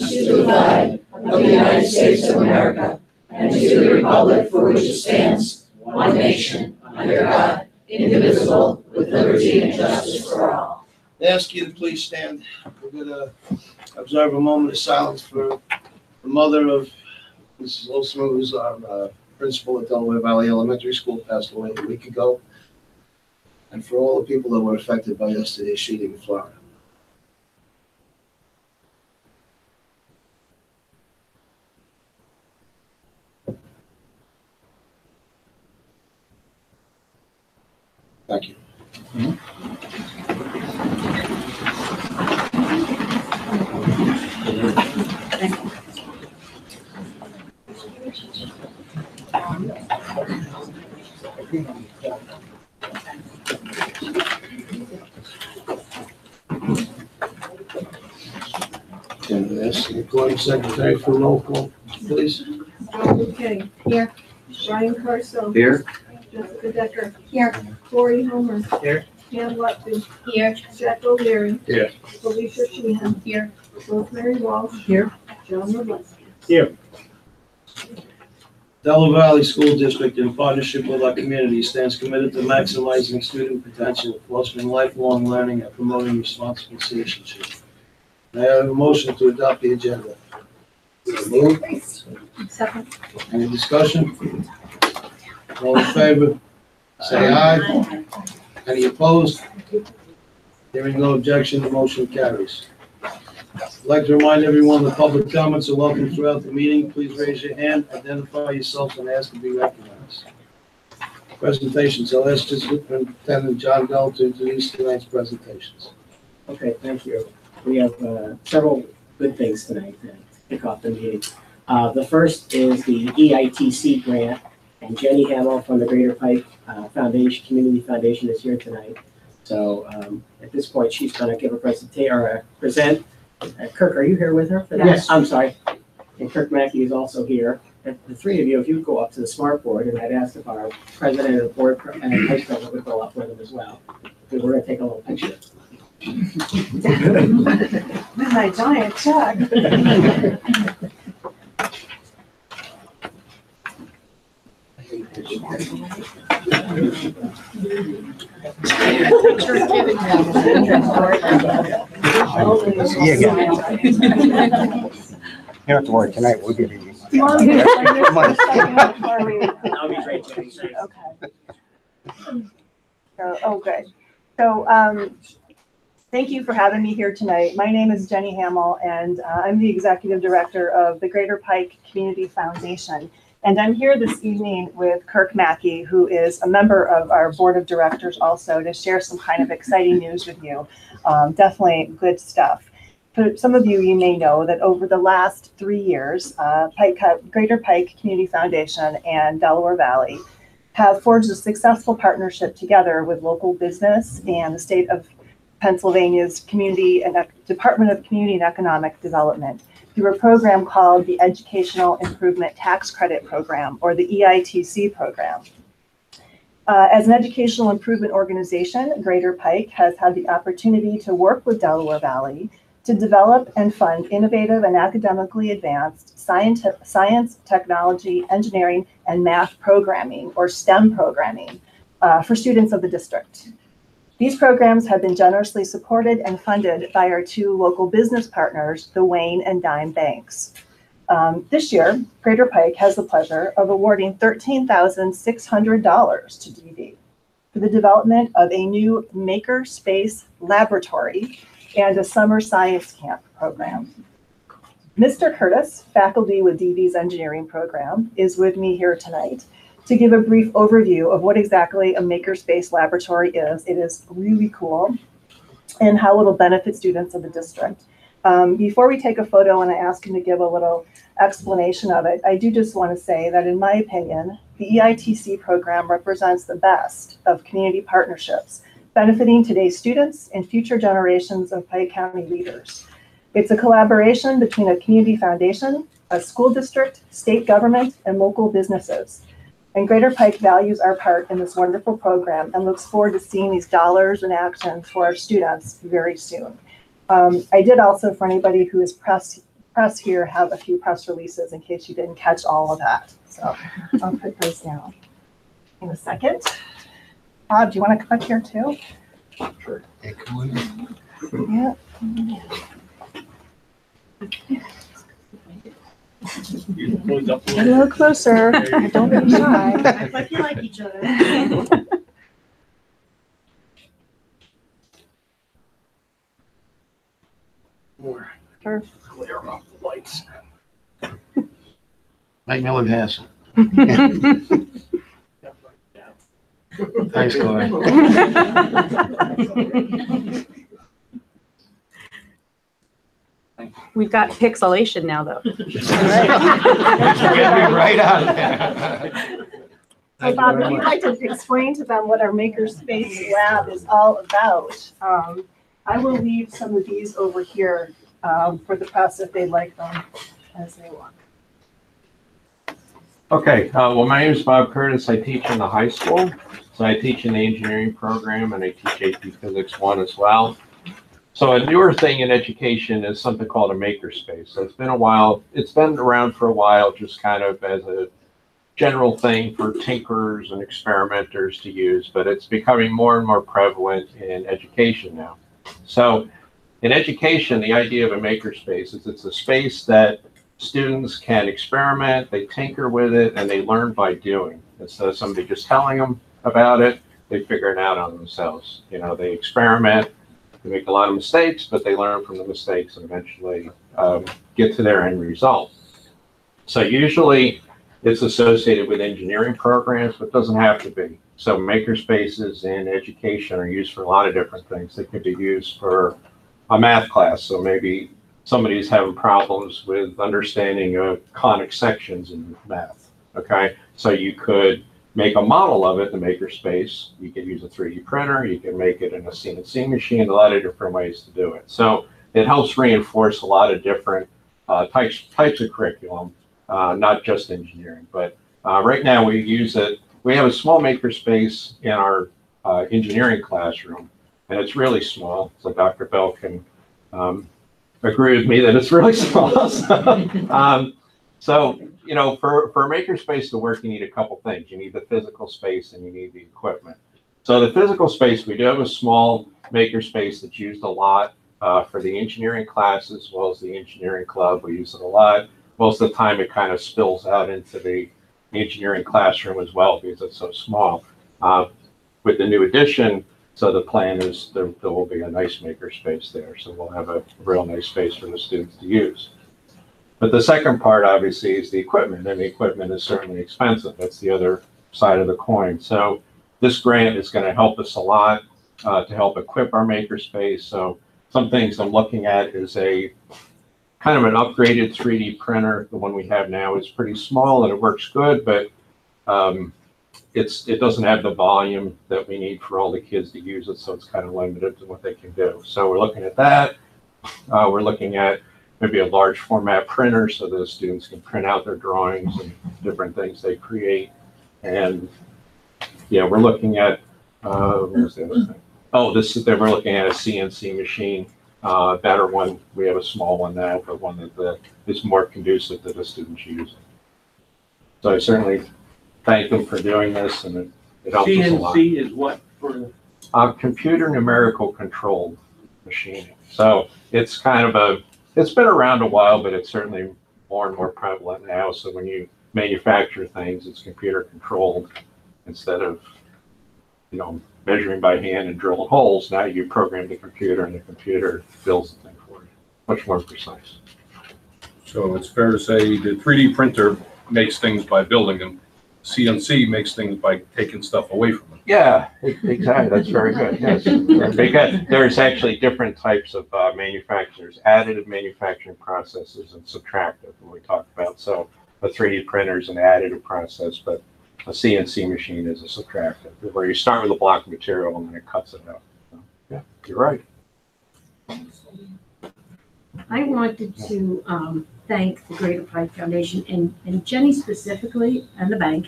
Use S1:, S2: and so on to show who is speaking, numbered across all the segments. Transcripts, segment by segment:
S1: to the flag of the United States of America and to the republic for which it stands, one nation, under God, indivisible, with liberty and justice for all.
S2: I ask you to please stand. We're going to observe a moment of silence for the mother of Mrs. Olson, who's our principal at Delaware Valley Elementary School, passed away a week ago, and for all the people that were affected by yesterday's shooting in Florida. Thank you. Can I ask the recording secretary for roll call, please?
S3: Okay, here. Brian Carso.
S4: Here.
S3: Jessica Decker. Here. Corey Homer.
S4: Here.
S3: Pam Lutfi. Here. Jack O'Leary.
S4: Here.
S3: Felicia Sheehan. Here. Rosemary Walsh.
S4: Here.
S3: John Robleski.
S4: Here.
S2: Delaware Valley School District, in partnership with our community, stands committed to maximizing student potential, fostering lifelong learning, and promoting responsible citizenship. May I have a motion to adopt the agenda? Move.
S3: Second.
S2: Any discussion? All in favor, say aye. Any opposed? Hearing no objection, the motion carries. I'd like to remind everyone that public comments are welcome throughout the meeting. Please raise your hand, identify yourself, and ask to be recognized. Presentations. I'll ask Superintendent John Bell to introduce tonight's presentations.
S5: Okay, thank you. We have several good things tonight to kick off the meeting. The first is the EITC grant, and Jenny Hamill from the Greater Pike Foundation, Community Foundation is here tonight. So at this point, she's going to give a presentation or present. Kirk, are you here with her?
S3: Yes.
S5: I'm sorry. And Kirk Mackey is also here. And the three of you, if you would go up to the smart board, and I'd ask if our president and board and vice president would go up with them as well. Because we're going to take a little picture.
S3: With my giant check.
S4: You don't have to worry tonight. We'll give you.
S5: I'll be great, Jenny.
S6: Okay. Good. So, thank you for having me here tonight. My name is Jenny Hamill, and I'm the executive director of the Greater Pike Community Foundation. And I'm here this evening with Kirk Mackey, who is a member of our board of directors also, to share some kind of exciting news with you. Definitely good stuff. For some of you, you may know that over the last 3 years, Greater Pike Community Foundation and Delaware Valley have forged a successful partnership together with local business and the state of Pennsylvania's Department of Community and Economic Development through a program called the Educational Improvement Tax Credit Program, or the EITC program. As an educational improvement organization, Greater Pike has had the opportunity to work with Delaware Valley to develop and fund innovative and academically advanced science, technology, engineering, and math programming, or STEM programming, for students of the district. These programs have been generously supported and funded by our two local business partners, the Wayne and Dime Banks. This year, Greater Pike has the pleasure of awarding $13,600 to DV for the development of a new maker space laboratory and a summer science camp program. Mr. Curtis, faculty with DV's engineering program, is with me here tonight to give a brief overview of what exactly a makerspace laboratory is. It is really cool, and how it'll benefit students of the district. Before we take a photo and I ask him to give a little explanation of it, I do just want to say that in my opinion, the EITC program represents the best of community partnerships, benefiting today's students and future generations of Pike County leaders. It's a collaboration between a community foundation, a school district, state government, and local businesses. And Greater Pike values our part in this wonderful program and looks forward to seeing these dollars in action for our students very soon. I did also, for anybody who is pressed press here have a few press releases in case you didn't catch all of that. So I'll put those down in a second. Bob, do you want to come up here too?
S2: Sure.
S6: Yeah. Get a little closer. Don't be shy.
S3: Act like you like each other.
S2: More.
S6: Perfect.
S2: Clear off the lights. Make me look handsome. Thanks, Chloe.
S7: We've got pixelation now, though.
S2: Get me right out of there.
S6: So
S2: Thank you
S6: Bob,
S2: very
S6: if you'd
S2: much.
S6: like to explain to them what our Makerspace Lab is all about, I will leave some of these over here for the press if they'd like them as they walk.
S8: Okay, well, my name is Bob Curtis. I teach in the high school. So I teach in the engineering program and I teach AP Physics 1 as well. So a newer thing in education is something called a makerspace. So it's been a while, it's been around for a while, just kind of as a general thing for tinkerers and experimenters to use, but it's becoming more and more prevalent in education now. So in education, the idea of a makerspace is it's a space that students can experiment, they tinker with it, and they learn by doing. Instead of somebody just telling them about it, they figure it out on themselves. You know, they experiment, they make a lot of mistakes, but they learn from the mistakes and eventually get to their end result. So usually it's associated with engineering programs, but doesn't have to be. So makerspaces in education are used for a lot of different things. They could be used for a math class. So maybe somebody's having problems with understanding of conic sections in math, okay? So you could make a model of it in the makerspace. You could use a 3D printer, you can make it in a CNC machine, a lot of different ways to do it. So it helps reinforce a lot of different types of curriculum, not just engineering. But right now we use it, we have a small makerspace in our engineering classroom, and it's really small. So Dr. Bell can agree with me that it's really small. So, you know, for a makerspace to work, you need a couple things. You need the physical space and you need the equipment. So the physical space, we do have a small makerspace that's used a lot for the engineering class as well as the engineering club. We use it a lot. Most of the time it kind of spills out into the engineering classroom as well because it's so small. With the new addition, so the plan is there will be a nice makerspace there. So we'll have a real nice space for the students to use. But the second part, obviously, is the equipment, and the equipment is certainly expensive. That's the other side of the coin. So this grant is going to help us a lot to help equip our makerspace. So some things I'm looking at is a kind of an upgraded 3D printer. The one we have now is pretty small and it works good, but it doesn't have the volume that we need for all the kids to use it, so it's kind of limited to what they can do. So we're looking at that. We're looking at maybe a large format printer so the students can print out their drawings and different things they create. And yeah, we're looking at, what was the other thing? Oh, we're looking at a CNC machine, better one. We have a small one now, but one that is more conducive to the students using. So I certainly thank them for doing this, and it helps us a lot.
S2: CNC is what for?
S8: Computer numerical controlled machining. So it's kind of it's been around a while, but it's certainly more and more prevalent now. So when you manufacture things, it's computer controlled instead of, you know, measuring by hand and drilling holes. Now you program the computer and the computer builds the thing for you. Much more precise.
S9: So it's fair to say the 3D printer makes things by building them. CNC makes things by taking stuff away from them.
S8: Yeah, exactly. That's very good. Yes, because there's actually different types of manufacturers, additive manufacturing processes and subtractive when we talk about. So a 3D printer is an additive process, but a CNC machine is a subtractive, where you start with a block of material and then it cuts it out. So, yeah, you're right.
S3: I wanted to thank the Greater Pike Foundation and Jenny specifically, and the bank,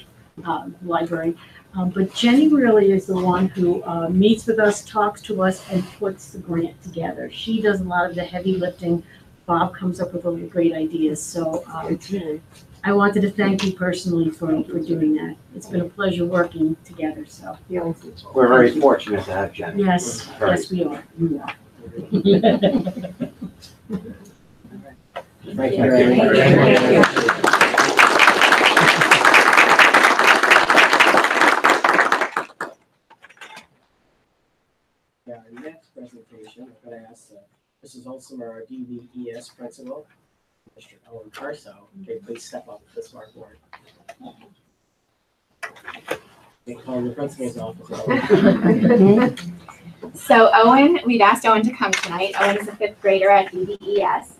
S3: library. But Jenny really is the one who meets with us, talks to us, and puts the grant together. She does a lot of the heavy lifting Bob comes up with all the great ideas. So I wanted to thank you personally for doing that. It's been a pleasure working together, so.
S4: We're very fortunate to have Jenny.
S3: Yes, yes, we are. We are.
S5: Thank you very much. Our next presentation, I'm going to ask Mrs. Olson, our DVES principal, Mr. Owen Carso, okay, please step up to the smart board. They call the principal's office.
S10: So Owen, we've asked Owen to come tonight. Owen is a fifth grader at DVES.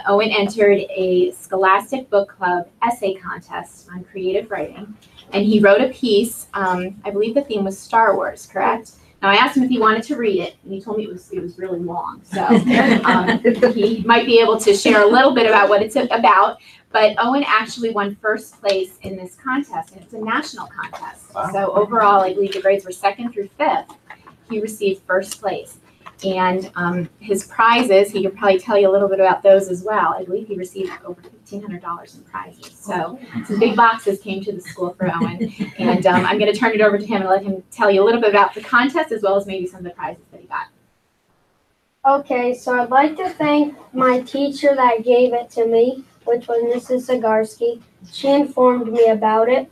S10: Owen entered a Scholastic Book Club essay contest on creative writing, and he wrote a piece. I believe the theme was Star Wars, correct? Now I asked him if he wanted to read it, and he told me it was really long. So he might be able to share a little bit about what it's about. But Owen actually won first place in this contest, and it's a national contest.
S4: Wow.
S10: So overall, I believe the grades were 2nd through 5th. He received first place. And his prizes, he could probably tell you a little bit about those as well. I believe he received over $1,500 in prizes. So some big boxes came to the school for Owen. And I'm going to turn it over to him and let him tell you a little bit about the contest as well as maybe some of the prizes that he got.
S11: Okay, so I'd like to thank my teacher that gave it to me, which was Mrs. Zagarsky. She informed me about it.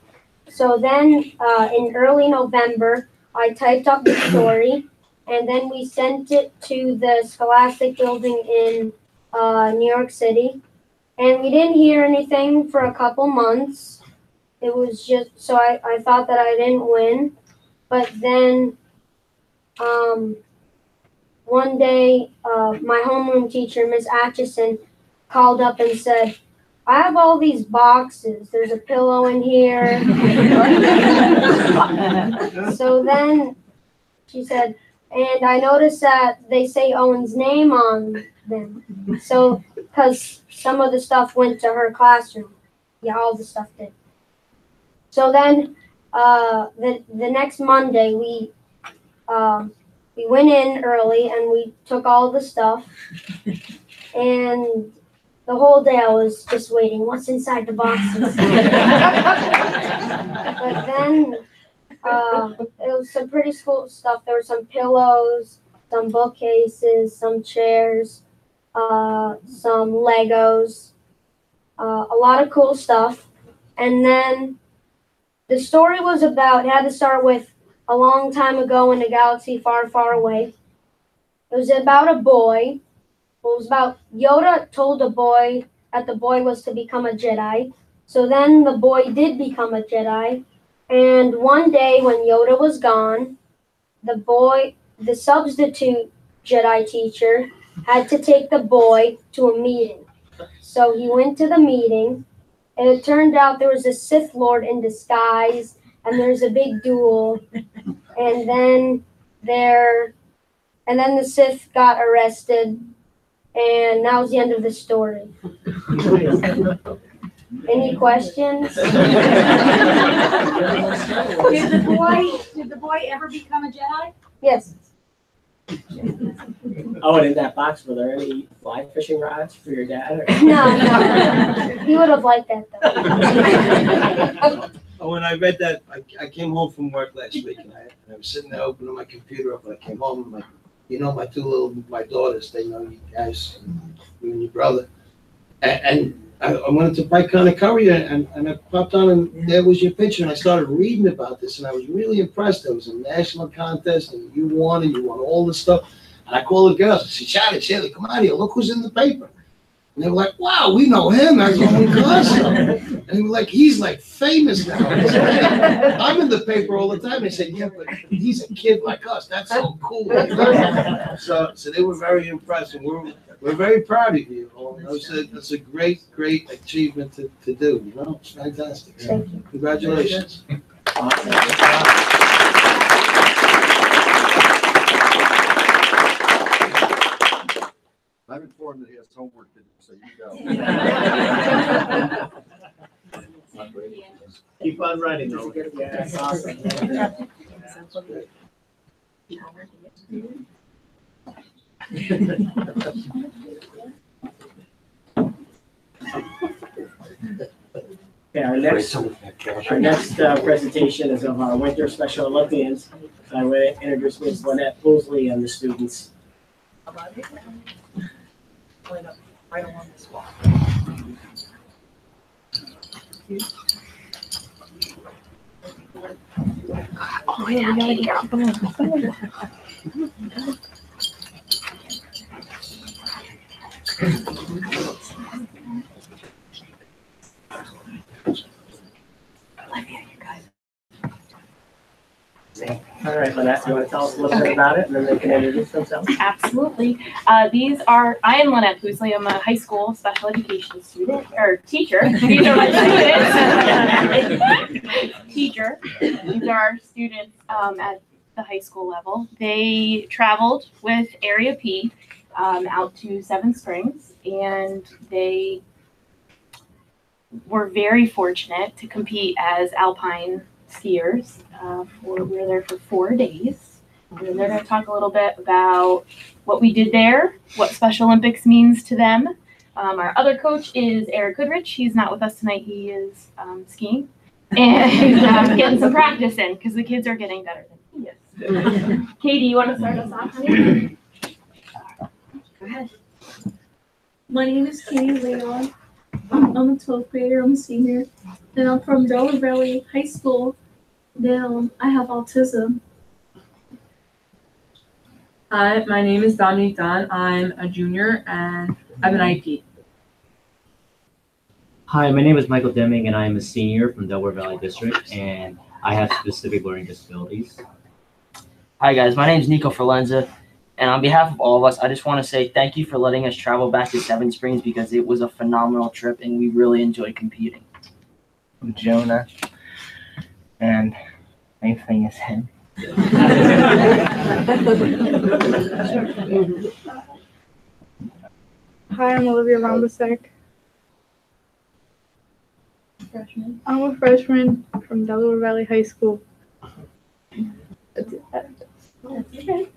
S11: So then in early November, I typed up the story, and then we sent it to the Scholastic building in New York City. And we didn't hear anything for a couple months. It was just, so I thought that I didn't win. But then one day, my homeroom teacher, Ms. Atchison, called up and said, I have all these boxes. There's a pillow in here. So then she said, and I noticed that they say Owen's name on them. So, because some of the stuff went to her classroom. Yeah, all the stuff did. So then the next Monday, we went in early and we took all the stuff. And the whole day I was just waiting, what's inside the boxes? But then it was some pretty cool stuff. There were some pillows, some bookcases, some chairs, some Legos, a lot of cool stuff. And then the story was about, it had to start with a long time ago in a galaxy far, far away. It was about a boy. It was about Yoda told the boy that the boy was to become a Jedi. So then the boy did become a Jedi. And one day when Yoda was gone, the substitute Jedi teacher, had to take the boy to a meeting. So he went to the meeting, and it turned out there was a Sith Lord in disguise, and there's a big duel. And then the Sith got arrested. And that was the end of the story. Any questions?
S1: Did the boy ever become a Jedi?
S11: Yes.
S5: Oh, and in that box, were there any fly fishing rods for your dad? Or?
S11: No. He would have liked that though.
S2: Oh, when I read that, I came home from work last week and I was sitting there opening my computer up and I came home and my daughters, they know you guys, you and your brother. And I went into Pike Courier and I popped on and there was your picture and I started reading about this and I was really impressed. There was a national contest and you won all this stuff. And I called the girls, I said, Shelley, come out here, look who's in the paper. And they were like, wow, we know him, that's Owen Carso. And they were like, he's like famous now. I'm in the paper all the time. They said, yeah, but he's a kid like us. That's so cool. So they were very impressed, and we're very proud of you. That's a great achievement to do. You know, it's fantastic. So, congratulations.
S12: I'm informed that he has homework to do, so you go.
S5: Keep on writing, though. Yeah, that's awesome. Okay, our next presentation is of our Winter Special Olympians. So I will introduce Ms. Lynette Boozley and the students.
S7: Right along this wall.
S10: Oh, yeah, Katie, girl.
S5: All right, Lynette, you want to tell us a little bit about it, and then they can introduce themselves?
S13: Absolutely. I am Lynette Boozley. I'm a high school special education student, or teacher. These are my students. Teacher. These are our students at the high school level. They traveled with Area P out to Seven Springs, and they were very fortunate to compete as alpine skiers. We were there for 4 days. And they're going to talk a little bit about what we did there, what Special Olympics means to them. Our other coach is Eric Goodrich. He's not with us tonight. He is skiing and getting some practice in because the kids are getting better than he is. Katie, you want to start us off? Honey? Go ahead.
S14: My name is Katie Leon. I'm a 12th grader. I'm a senior. And I'm from Delaware Valley High School. Then I have autism.
S7: Hi, my name is Dominique Dunn. I'm a junior and I'm an IP.
S15: Hi, my name is Michael Deming and I'm a senior from Delaware Valley District and I have specific learning disabilities.
S16: Hi guys, my name is Nico Forlenza and on behalf of all of us, I just want to say thank you for letting us travel back to Seven Springs because it was a phenomenal trip and we really enjoyed competing.
S17: I'm Jonah and my thing is him.
S18: Hi, I'm Olivia Rombasek.
S13: Freshman.
S18: I'm a freshman from Delaware Valley High School.
S13: That's okay.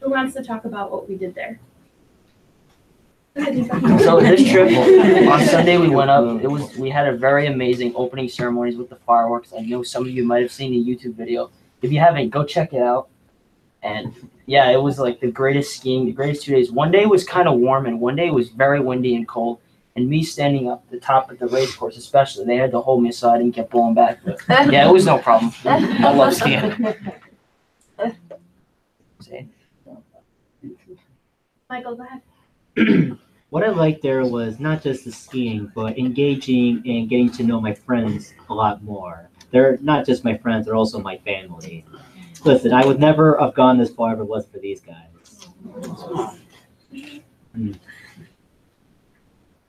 S13: Who wants to talk about what we did there?
S16: So this trip, on Sunday we went up, we had a very amazing opening ceremonies with the fireworks. I know some of you might have seen the YouTube video. If you haven't, go check it out. And yeah, it was like the greatest skiing, the greatest 2 days. One day was kind of warm and one day was very windy and cold. And me standing up the top of the race course especially, they had to hold me so I didn't get blown back. But yeah, it was no problem. I love skiing. See?
S13: Michael, go ahead.
S15: What I liked there was not just the skiing, but engaging and getting to know my friends a lot more. They're not just my friends, they're also my family. Listen, I would never have gone this far if it wasn't for these guys.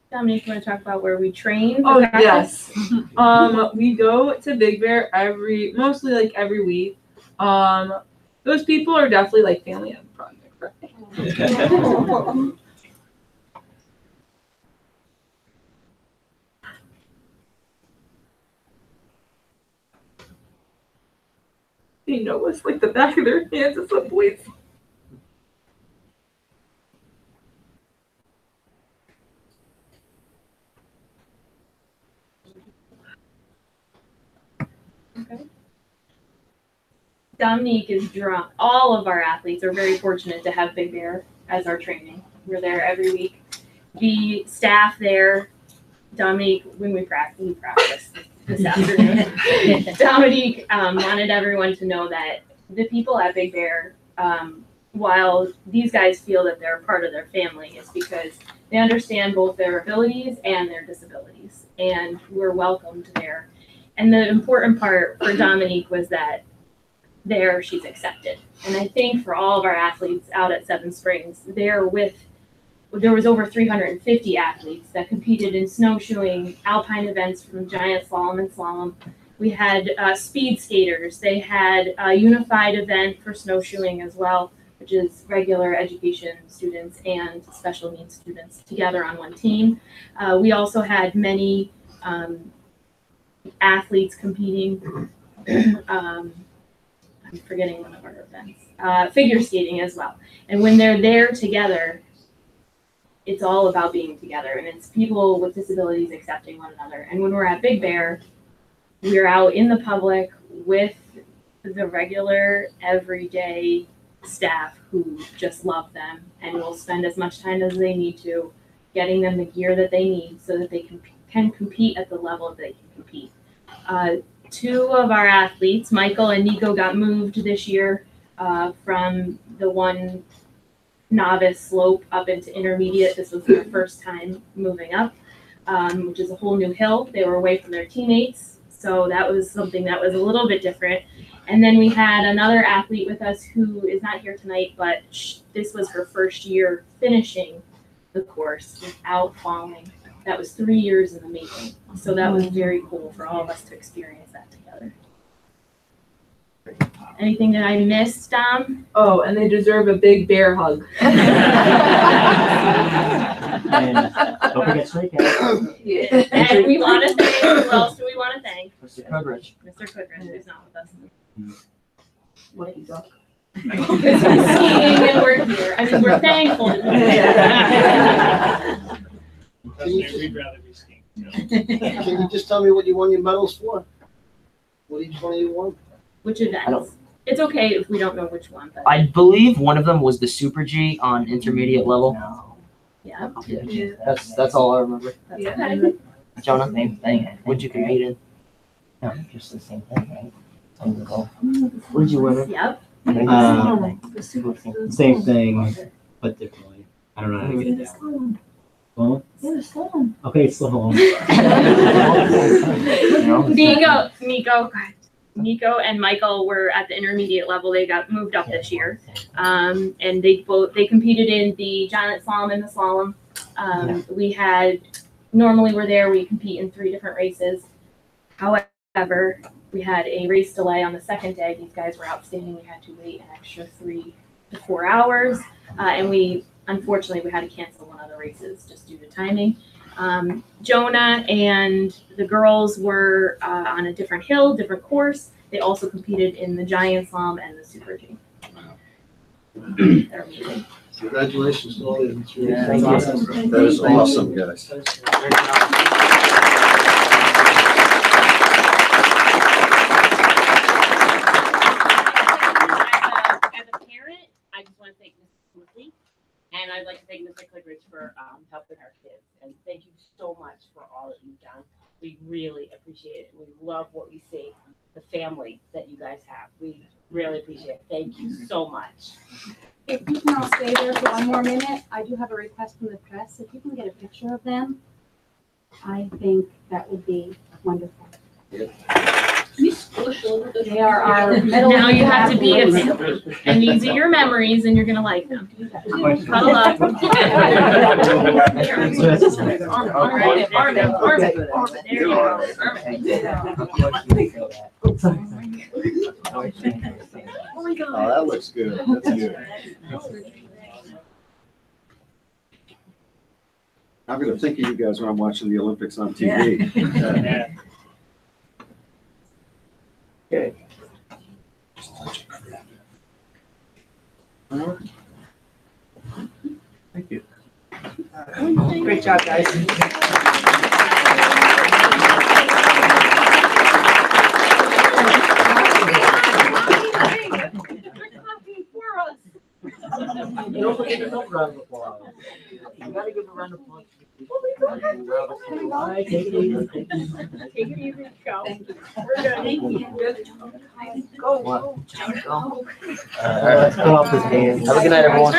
S13: Dominique, you want to talk about where we train?
S7: Oh yes. We go to Big Bear mostly like every week. Those people are definitely like family on project, right? They know us like the back of their hands at some points.
S13: Okay. Dominique is drawn. All of our athletes are very fortunate to have Big Bear as our training. We're there every week. The staff there, Dominique, when we practice this afternoon. Dominique wanted everyone to know that the people at Big Bear, while these guys feel that they're part of their family, is because they understand both their abilities and their disabilities, and we're welcomed there. And the important part for Dominique was that there she's accepted. And I think for all of our athletes out at Seven Springs, there was over 350 athletes that competed in snowshoeing, alpine events from giant slalom and slalom. We had speed skaters. They had a unified event for snowshoeing as well, which is regular education students and special needs students together on one team. We also had many athletes competing. I'm forgetting one of our events. Figure skating as well. And when they're there together, it's all about being together, and it's people with disabilities accepting one another. And when we're at Big Bear, we're out in the public with the regular, everyday staff who just love them and will spend as much time as they need to getting them the gear that they need so that they can compete at the level that they can compete. Two of our athletes, Michael and Nico, got moved this year from the one novice slope up into intermediate. This was their first time moving up, which is a whole new hill. They were away from their teammates, so that was something that was a little bit different. And then we had another athlete with us who is not here tonight, but this was her first year finishing the course without falling. That was 3 years in the making. So that was very cool for all of us to experience that together. Anything that I missed, Dom?
S7: Oh, and they deserve a big bear hug.
S15: And don't forget Snake Eyes.
S13: Yeah. And we want to thank, who else do we want to thank?
S16: Mr. Kudrich.
S13: Mr. Kudrich, who's not with us.
S7: Lucky duck.
S13: Because he's skiing and we're here. I mean, we're thankful.
S2: We'd rather be skiing. Can you just tell me what you won your medals for? What each one of you won?
S13: Which events? It's okay if we don't know which one, but
S16: I believe one of them was the Super G on intermediate level.
S13: yeah.
S16: That's all I remember.
S13: Yeah.
S16: Jonah,
S17: Same thing.
S16: what'd you compete in?
S17: No, just the same thing, right? Some of the golf.
S16: What did you win?
S13: Yep.
S15: Same thing, but differently. I don't know how to get it down. Well, okay, slow.
S13: Nico and Michael were at the intermediate level. They got moved up this year, and they competed in the giant slalom and the slalom. We had normally we're there. We compete in 3 different races. However, we had a race delay on the second day. These guys were outstanding. We had to wait an extra 3 to 4 hours, and unfortunately we had to cancel one of the races just due to timing. Jonah and the girls were on a different hill, different course. They also competed in the giant slalom and the Super G. They're amazing.
S2: Congratulations to all of you.
S16: Yeah, thank you.
S2: Awesome.
S12: That is awesome, guys.
S19: As a parent, I just want to thank Mrs. Smithley, and I'd like to thank Mr. Kudrich for helping our kids. And thank you so much for all that you've done. We really appreciate it. We love what we see, the family that you guys have. We really appreciate it. Thank you so much.
S3: If you can all stay there for one more minute, I do have a request from the press. If you can get a picture of them, I think that would be wonderful. They are our middle.
S13: Now you have to be a fan. And these are your memories, and you're gonna like them. Cuddle up. There you go.
S12: Oh, that looks good. That's good. I'm gonna think of you guys when I'm watching the Olympics on TV.
S2: Yeah.
S5: Okay.
S2: Thank you.
S5: Great job, guys.
S15: Don't forget to round of applause. You gotta give a round of applause. Take it easy.
S13: Take it easy. Go.
S19: We're good. Thank you.
S16: Go.
S15: Let's cut off this game.
S16: Have a good night, everyone.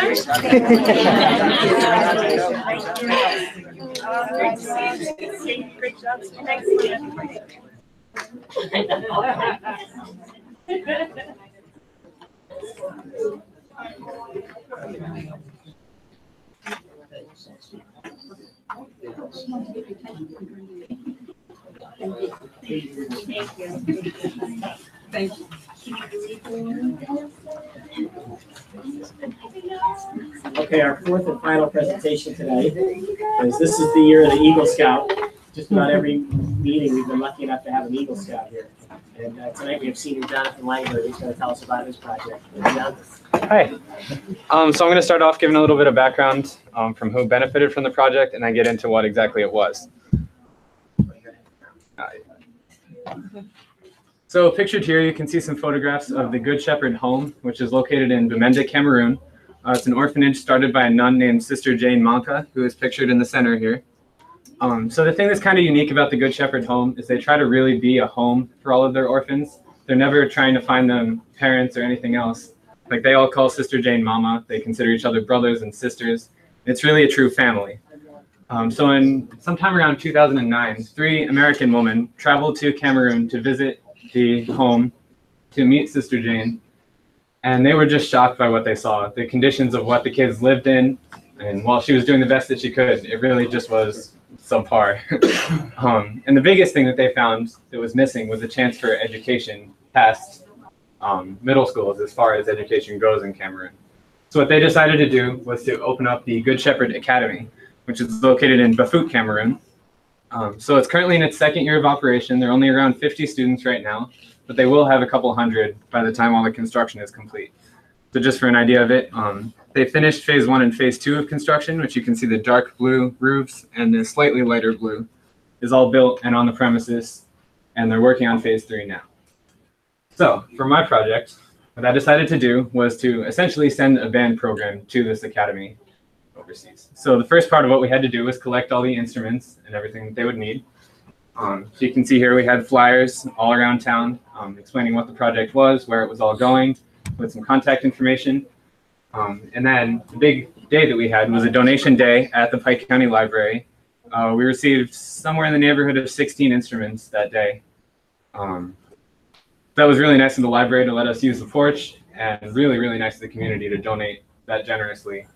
S19: Great job. Thanks.
S7: Thank you.
S5: Okay, our 4th and final presentation tonight is this is the year of the Eagle Scout. Just about every meeting, we've been lucky enough to have an Eagle Scout here. And tonight we have Senior Jonathan Langford, who's going to tell us about his project.
S20: Hi. So I'm going to start off giving a little bit of background from who benefited from the project, and then get into what exactly it was. So pictured here, you can see some photographs of the Good Shepherd Home, which is located in Bamenda, Cameroon. It's an orphanage started by a nun named Sister Jane Manka, who is pictured in the center here. So the thing that's kind of unique about the Good Shepherd Home is they try to really be a home for all of their orphans. They're never trying to find them parents or anything else. Like, they all call Sister Jane Mama. They consider each other brothers and sisters. It's really a true family. So in sometime around 2009, 3 American women traveled to Cameroon to visit the home to meet Sister Jane. And they were just shocked by what they saw, the conditions of what the kids lived in. And while she was doing the best that she could, it really just was subpar. And the biggest thing that they found that was missing was a chance for education past middle schools as far as education goes in Cameroon. So what they decided to do was to open up the Good Shepherd Academy, which is located in Bafut, Cameroon. So it's currently in its 2nd year of operation. They're only around 50 students right now, but they will have a couple hundred by the time all the construction is complete. So just for an idea of it, they finished phase 1 and phase 2 of construction, which you can see the dark blue roofs and the slightly lighter blue is all built and on the premises, and they're working on phase 3 now. So for my project, what I decided to do was to essentially send a band program to this academy overseas. So the first part of what we had to do was collect all the instruments and everything that they would need. So you can see here we had flyers all around town explaining what the project was, where it was all going, with some contact information. And then the big day that we had was a donation day at the Pike County Library. We received somewhere in the neighborhood of 16 instruments that day. That was really nice of the library to let us use the porch, and really, really nice of the community to donate that generously.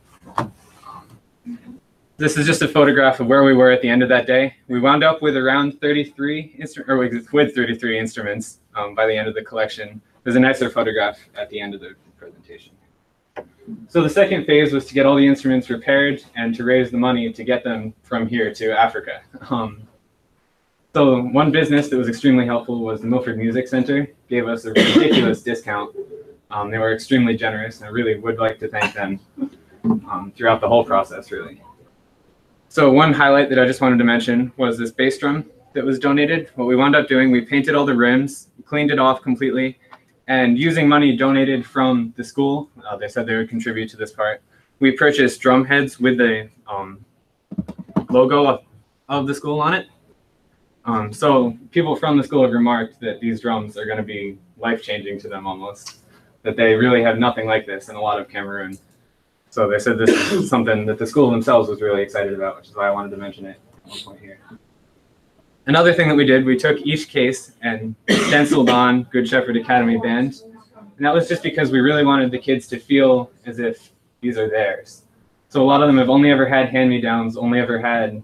S20: This is just a photograph of where we were at the end of that day. We wound up with around 33 instruments by the end of the collection. There's a nicer photograph at the end of the presentation. So the second phase was to get all the instruments repaired and to raise the money to get them from here to Africa. So one business that was extremely helpful was the Milford Music Center. Gave us a ridiculous discount. They were extremely generous, and I really would like to thank them throughout the whole process, really. So one highlight that I just wanted to mention was this bass drum that was donated. What we wound up doing, we painted all the rims, cleaned it off completely, and using money donated from the school, they said they would contribute to this part, we purchased drum heads with the logo of the school on it. So people from the school have remarked that these drums are going to be life-changing to them almost, that they really have nothing like this in a lot of Cameroon. So they said this is something that the school themselves was really excited about, which is why I wanted to mention it at one point here. Another thing that we did, we took each case and stenciled on Good Shepherd Academy Band. And that was just because we really wanted the kids to feel as if these are theirs. So a lot of them have only ever had hand-me-downs, only ever had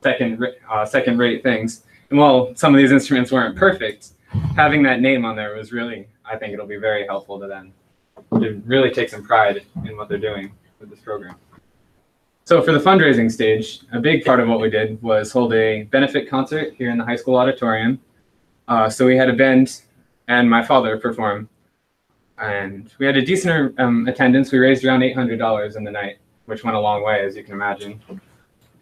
S20: second-rate things. And while some of these instruments weren't perfect, having that name on there was really, I think it'll be very helpful to them to really take some pride in what they're doing with this program. So for the fundraising stage, a big part of what we did was hold a benefit concert here in the high school auditorium. So we had a band and my father perform. And we had a decent attendance. We raised around $800 in the night, which went a long way, as you can imagine.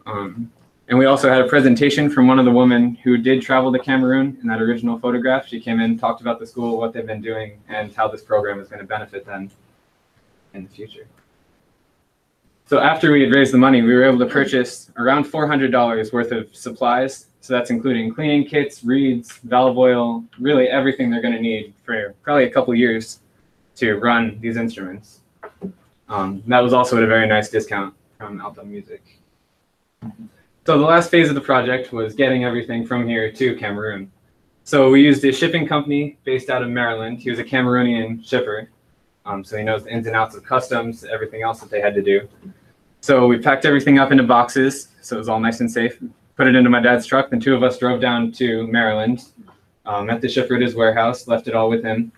S20: And we also had a presentation from one of the women who did travel to Cameroon in that original photograph. She came in, talked about the school, what they've been doing, and how this program is going to benefit them in the future. So after we had raised the money, we were able to purchase around $400 worth of supplies. So that's including cleaning kits, reeds, valve oil, really everything they're going to need for probably a couple years to run these instruments. That was also at a very nice discount from Alto Music. So the last phase of the project was getting everything from here to Cameroon. So we used a shipping company based out of Maryland. He was a Cameroonian shipper. So he knows the ins and outs of customs, everything else that they had to do. So we packed everything up into boxes, so it was all nice and safe. Put it into my dad's truck. The two of us drove down to Maryland, met the shipper at his warehouse, left it all with him.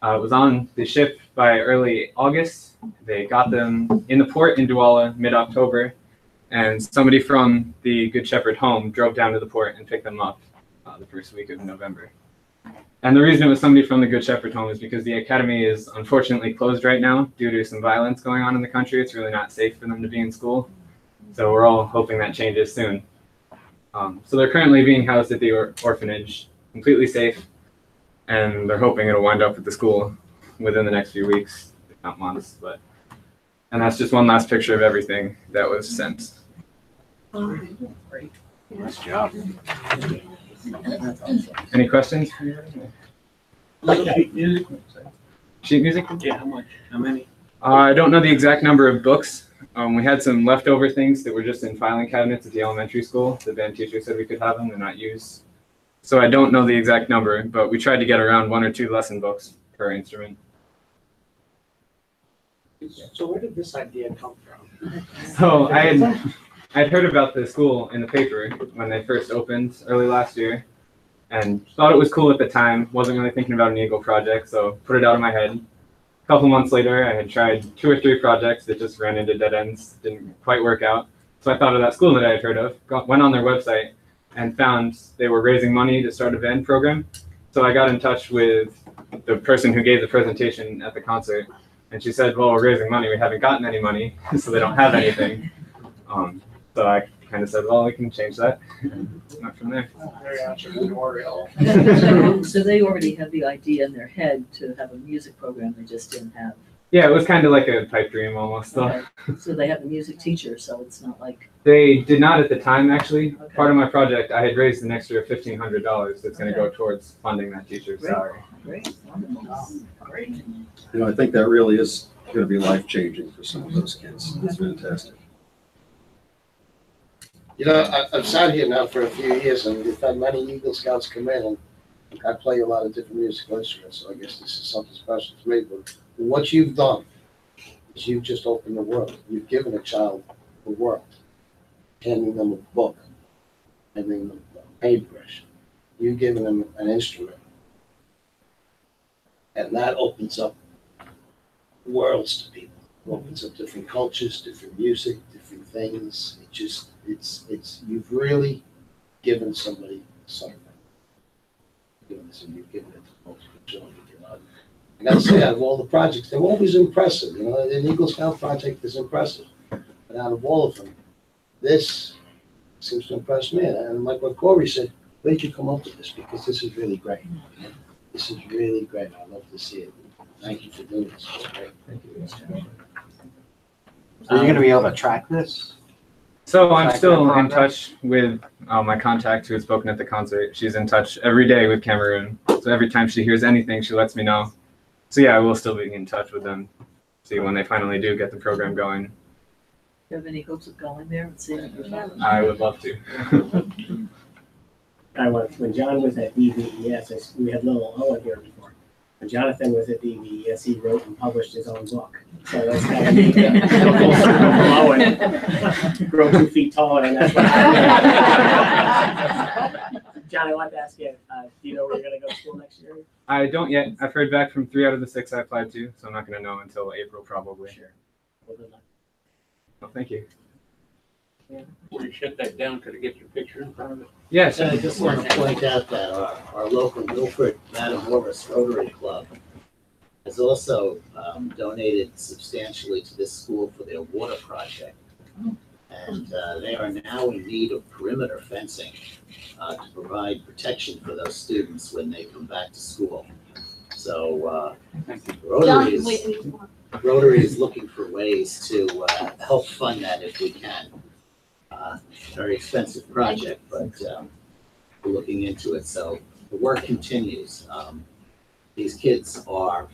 S20: It was on the ship by early August. They got them in the port in Douala mid-October. and somebody from the Good Shepherd home drove down to the port and picked them up the first week of November. And the reason it was somebody from the Good Shepherd home is because the academy is unfortunately closed right now due to some violence going on in the country. It's really not safe for them to be in school. So we're all hoping that changes soon. So they're currently being housed at the orphanage, completely safe, and they're hoping it'll wind up at the school within the next few weeks, if not months. And that's just one last picture of everything that was sent.
S2: Great.
S4: Nice job.
S20: Any questions?
S2: Sheet music?
S20: Sheet music?
S2: Yeah, how much? How many?
S20: I don't know the exact number of books. We had some leftover things that were just in filing cabinets at the elementary school. The band teacher said we could have them. They're not used. So I don't know the exact number, but we tried to get around 1 or 2 lesson books per instrument.
S2: So where did this idea come from?
S20: So I'd heard about the school in the paper when they first opened early last year and thought it was cool at the time. Wasn't really thinking about an Eagle project, so put it out of my head. A couple months later, I had tried 2 or 3 projects that just ran into dead ends, didn't quite work out. So I thought of that school that I had heard of, went on their website and found they were raising money to start a band program. So I got in touch with the person who gave the presentation at the concert, and she said, well, we're raising money, we haven't gotten any money, so they don't have anything. So I kind of said, well, we can change that. And went from there.
S2: Very entrepreneurial.
S1: So they already had the idea in their head to have a music program, they just didn't have.
S20: Yeah, it was kind of like a pipe dream almost.
S1: Okay. So they have a music teacher, so it's not like.
S20: They did not at the time, actually.
S1: Okay.
S20: Part of my project, I had raised an extra $1,500 that's going to go towards funding that teacher's salary.
S1: Great, wonderful, great.
S12: You know, I think that really is going to be life-changing for some of those kids. It's fantastic.
S2: You know, I've sat here now for a few years, and we've had many Eagle Scouts come in, and I play a lot of different musical instruments, so I guess this is something special to me. But what you've done is you've just opened the world. You've given a child the world, handing them a book, handing them a paintbrush. You've given them an instrument, and that opens up worlds to people. It opens up different cultures, different music, different things. You've really given somebody something. You've given it to multiple children. You know? I gotta say, out of all the projects, they're always impressive. You know, an Eagle Scout project is impressive. But out of all of them, this seems to impress me. And like what Corey said, where'd you come up with this? Because this is really great. This is really great. I love to see it. Thank you for doing this. It's great. Thank you.
S4: So you're going to be able to track this?
S20: So I'm still in touch with my contact who had spoken at the concert. She's in touch every day with Cameroon. So every time she hears anything, she lets me know. So yeah, I will still be in touch with them. See when they finally do get the program going.
S1: Do you have any hopes of going there and seeing it?
S20: I would love to.
S5: When John was at DVES, we had little Owen here before. When Jonathan was at DVES, he wrote and published his own book. So that's kind of neat. Full circle from Owen. Grow 2 feet taller, and that's what John, I wanted to ask you, do you know where you're going to go to school next year?
S20: I don't yet. I've heard back from 3 out of the 6 I applied to, so I'm not going to know until April probably.
S5: Sure. Well, good luck.
S20: Well, thank you.
S2: Before you shut that down, could I get your picture in front of it?
S20: Yes.
S21: I just want to point out that our local Milford Matamoros Rotary Club has also donated substantially to this school for their water project. And they are now in need of perimeter fencing to provide protection for those students when they come back to school. So Rotary is looking for ways to help fund that if we can. Very expensive project, but we're looking into it. So the work continues. These kids are,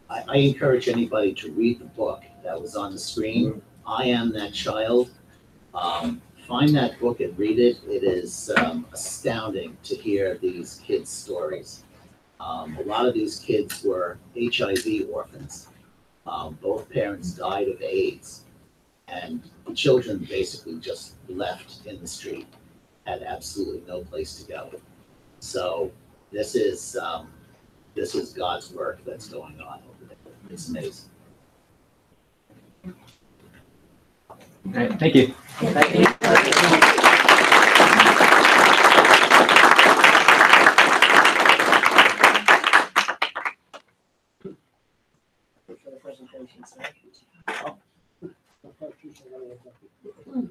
S21: I encourage anybody to read the book that was on the screen. I Am That Child. Find that book and read it. It is astounding to hear these kids' stories. A lot of these kids were HIV orphans. Both parents died of AIDS. And the children basically just left in the street, had absolutely no place to go. So this is God's work that's going on over there. It's amazing.
S20: All right, thank you.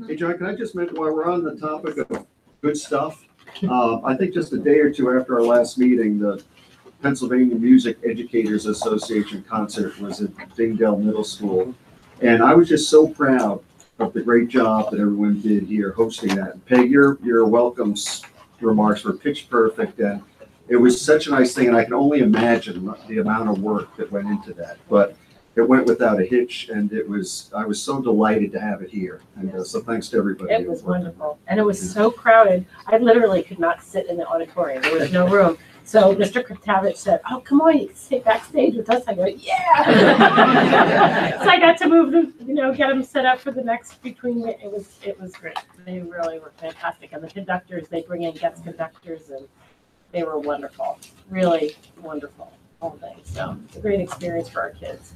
S12: Hey, John, can I just mention, while we're on the topic of good stuff, I think just a day or two after our last meeting, the Pennsylvania Music Educators Association concert was at Dingdale Middle School. And I was just so proud of the great job that everyone did here hosting that. And Peg, your welcomes remarks were pitch perfect, and it was such a nice thing, and I can only imagine the amount of work that went into that. But it went without a hitch, and I was so delighted to have it here. And so thanks to everybody.
S1: It was wonderful, and it was so crowded. I literally could not sit in the auditorium. There was no room. So Mr. Kritavich said, "Oh, come on, you can sit backstage with us." I go, "Yeah!" So I got to move them, get them set up for the next between. It was great. They really were fantastic, and the conductors, they bring in guest conductors, and they were wonderful, really wonderful all day. So it's a great experience for our kids,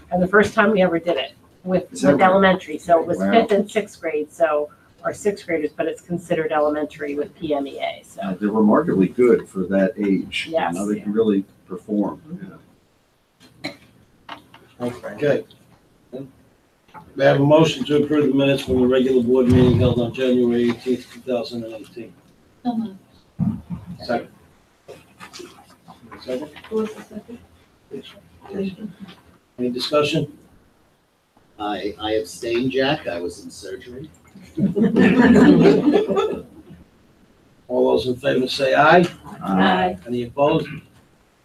S1: and the first time we ever did it with elementary. So it was 5th and 6th grade. So. Or 6th graders, but it's considered elementary with PMEA. So
S12: they're remarkably good for that age.
S1: Yes.
S12: They can really perform.
S2: Okay. May I have a motion to approve the minutes from the regular board meeting held on January 18th, 2018? Second. Second?
S18: Who was the second?
S2: Any discussion?
S21: I abstained, Jack. I was in surgery.
S2: All those in favor say aye.
S1: Aye.
S2: Any opposed?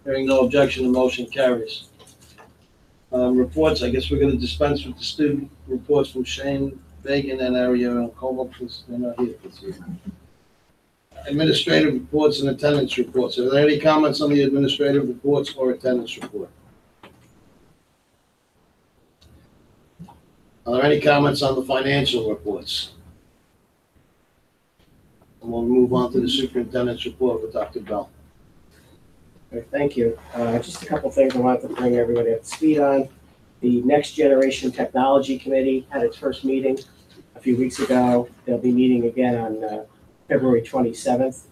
S2: Hearing no objection, the motion carries. Reports, I guess we're going to dispense with the student reports from Shane Vagan and Ariel Como, because they're not here this year. Administrative reports and attendance reports. Are there any comments on the administrative reports or attendance report? Are there any comments on the financial reports? And we'll move on to the superintendent's report with Dr. Bell.
S5: Okay, thank you. Just a couple things I wanted to bring everybody up to speed on. The Next Generation Technology Committee had its first meeting a few weeks ago. They'll be meeting again on February 27th.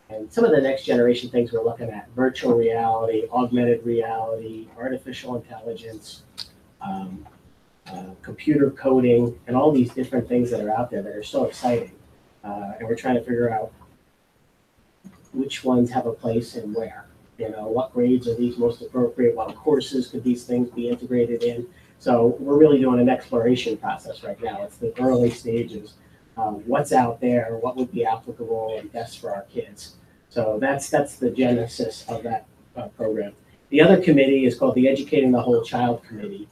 S5: And some of the next generation things we're looking at: virtual reality, augmented reality, artificial intelligence, computer coding, and all these different things that are out there that are so exciting. And we're trying to figure out which ones have a place and where. What grades are these most appropriate? What courses could these things be integrated in? So we're really doing an exploration process right now. It's the early stages. What's out there? What would be applicable and best for our kids? So that's the genesis of that program. The other committee is called the Educating the Whole Child Committee.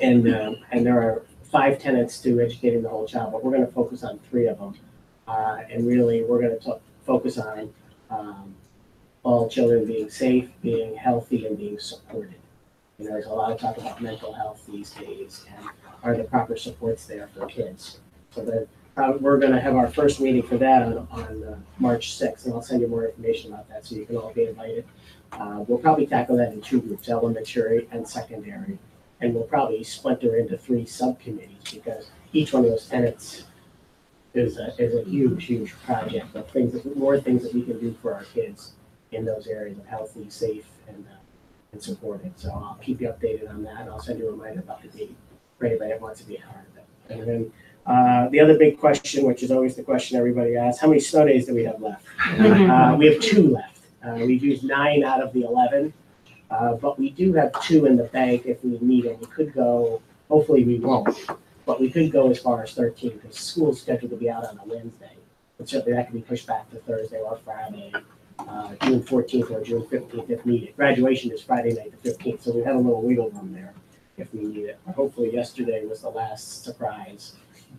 S5: And there are 5 tenets to educating the whole child, but we're going to focus on 3 of them. And really, we're going to focus on all children being safe, being healthy, and being supported. There's a lot of talk about mental health these days, and are the proper supports there for kids. So we're going to have our first meeting for that on March 6th, and I'll send you more information about that so you can all be invited. We'll probably tackle that in 2 groups, elementary and secondary. And we'll probably splinter into 3 subcommittees, because each one of those tenets is a huge project of more things that we can do for our kids in those areas of healthy, safe, and supported. So I'll keep you updated on that, and I'll send you a reminder about the date for anybody that wants to be a part of it. And then the other big question, which is always the question everybody asks: how many snow days do we have left? We have 2 left. We've used 9 out of the 11. But we do have 2 in the bank if we need them. We could go, hopefully we won't, but we could go as far as 13, because school's scheduled to be out on a Wednesday. But certainly that can be pushed back to Thursday or Friday, June 14th or June 15th if needed. Graduation is Friday night the 15th, so we have a little wiggle room there if we need it. Hopefully yesterday was the last surprise,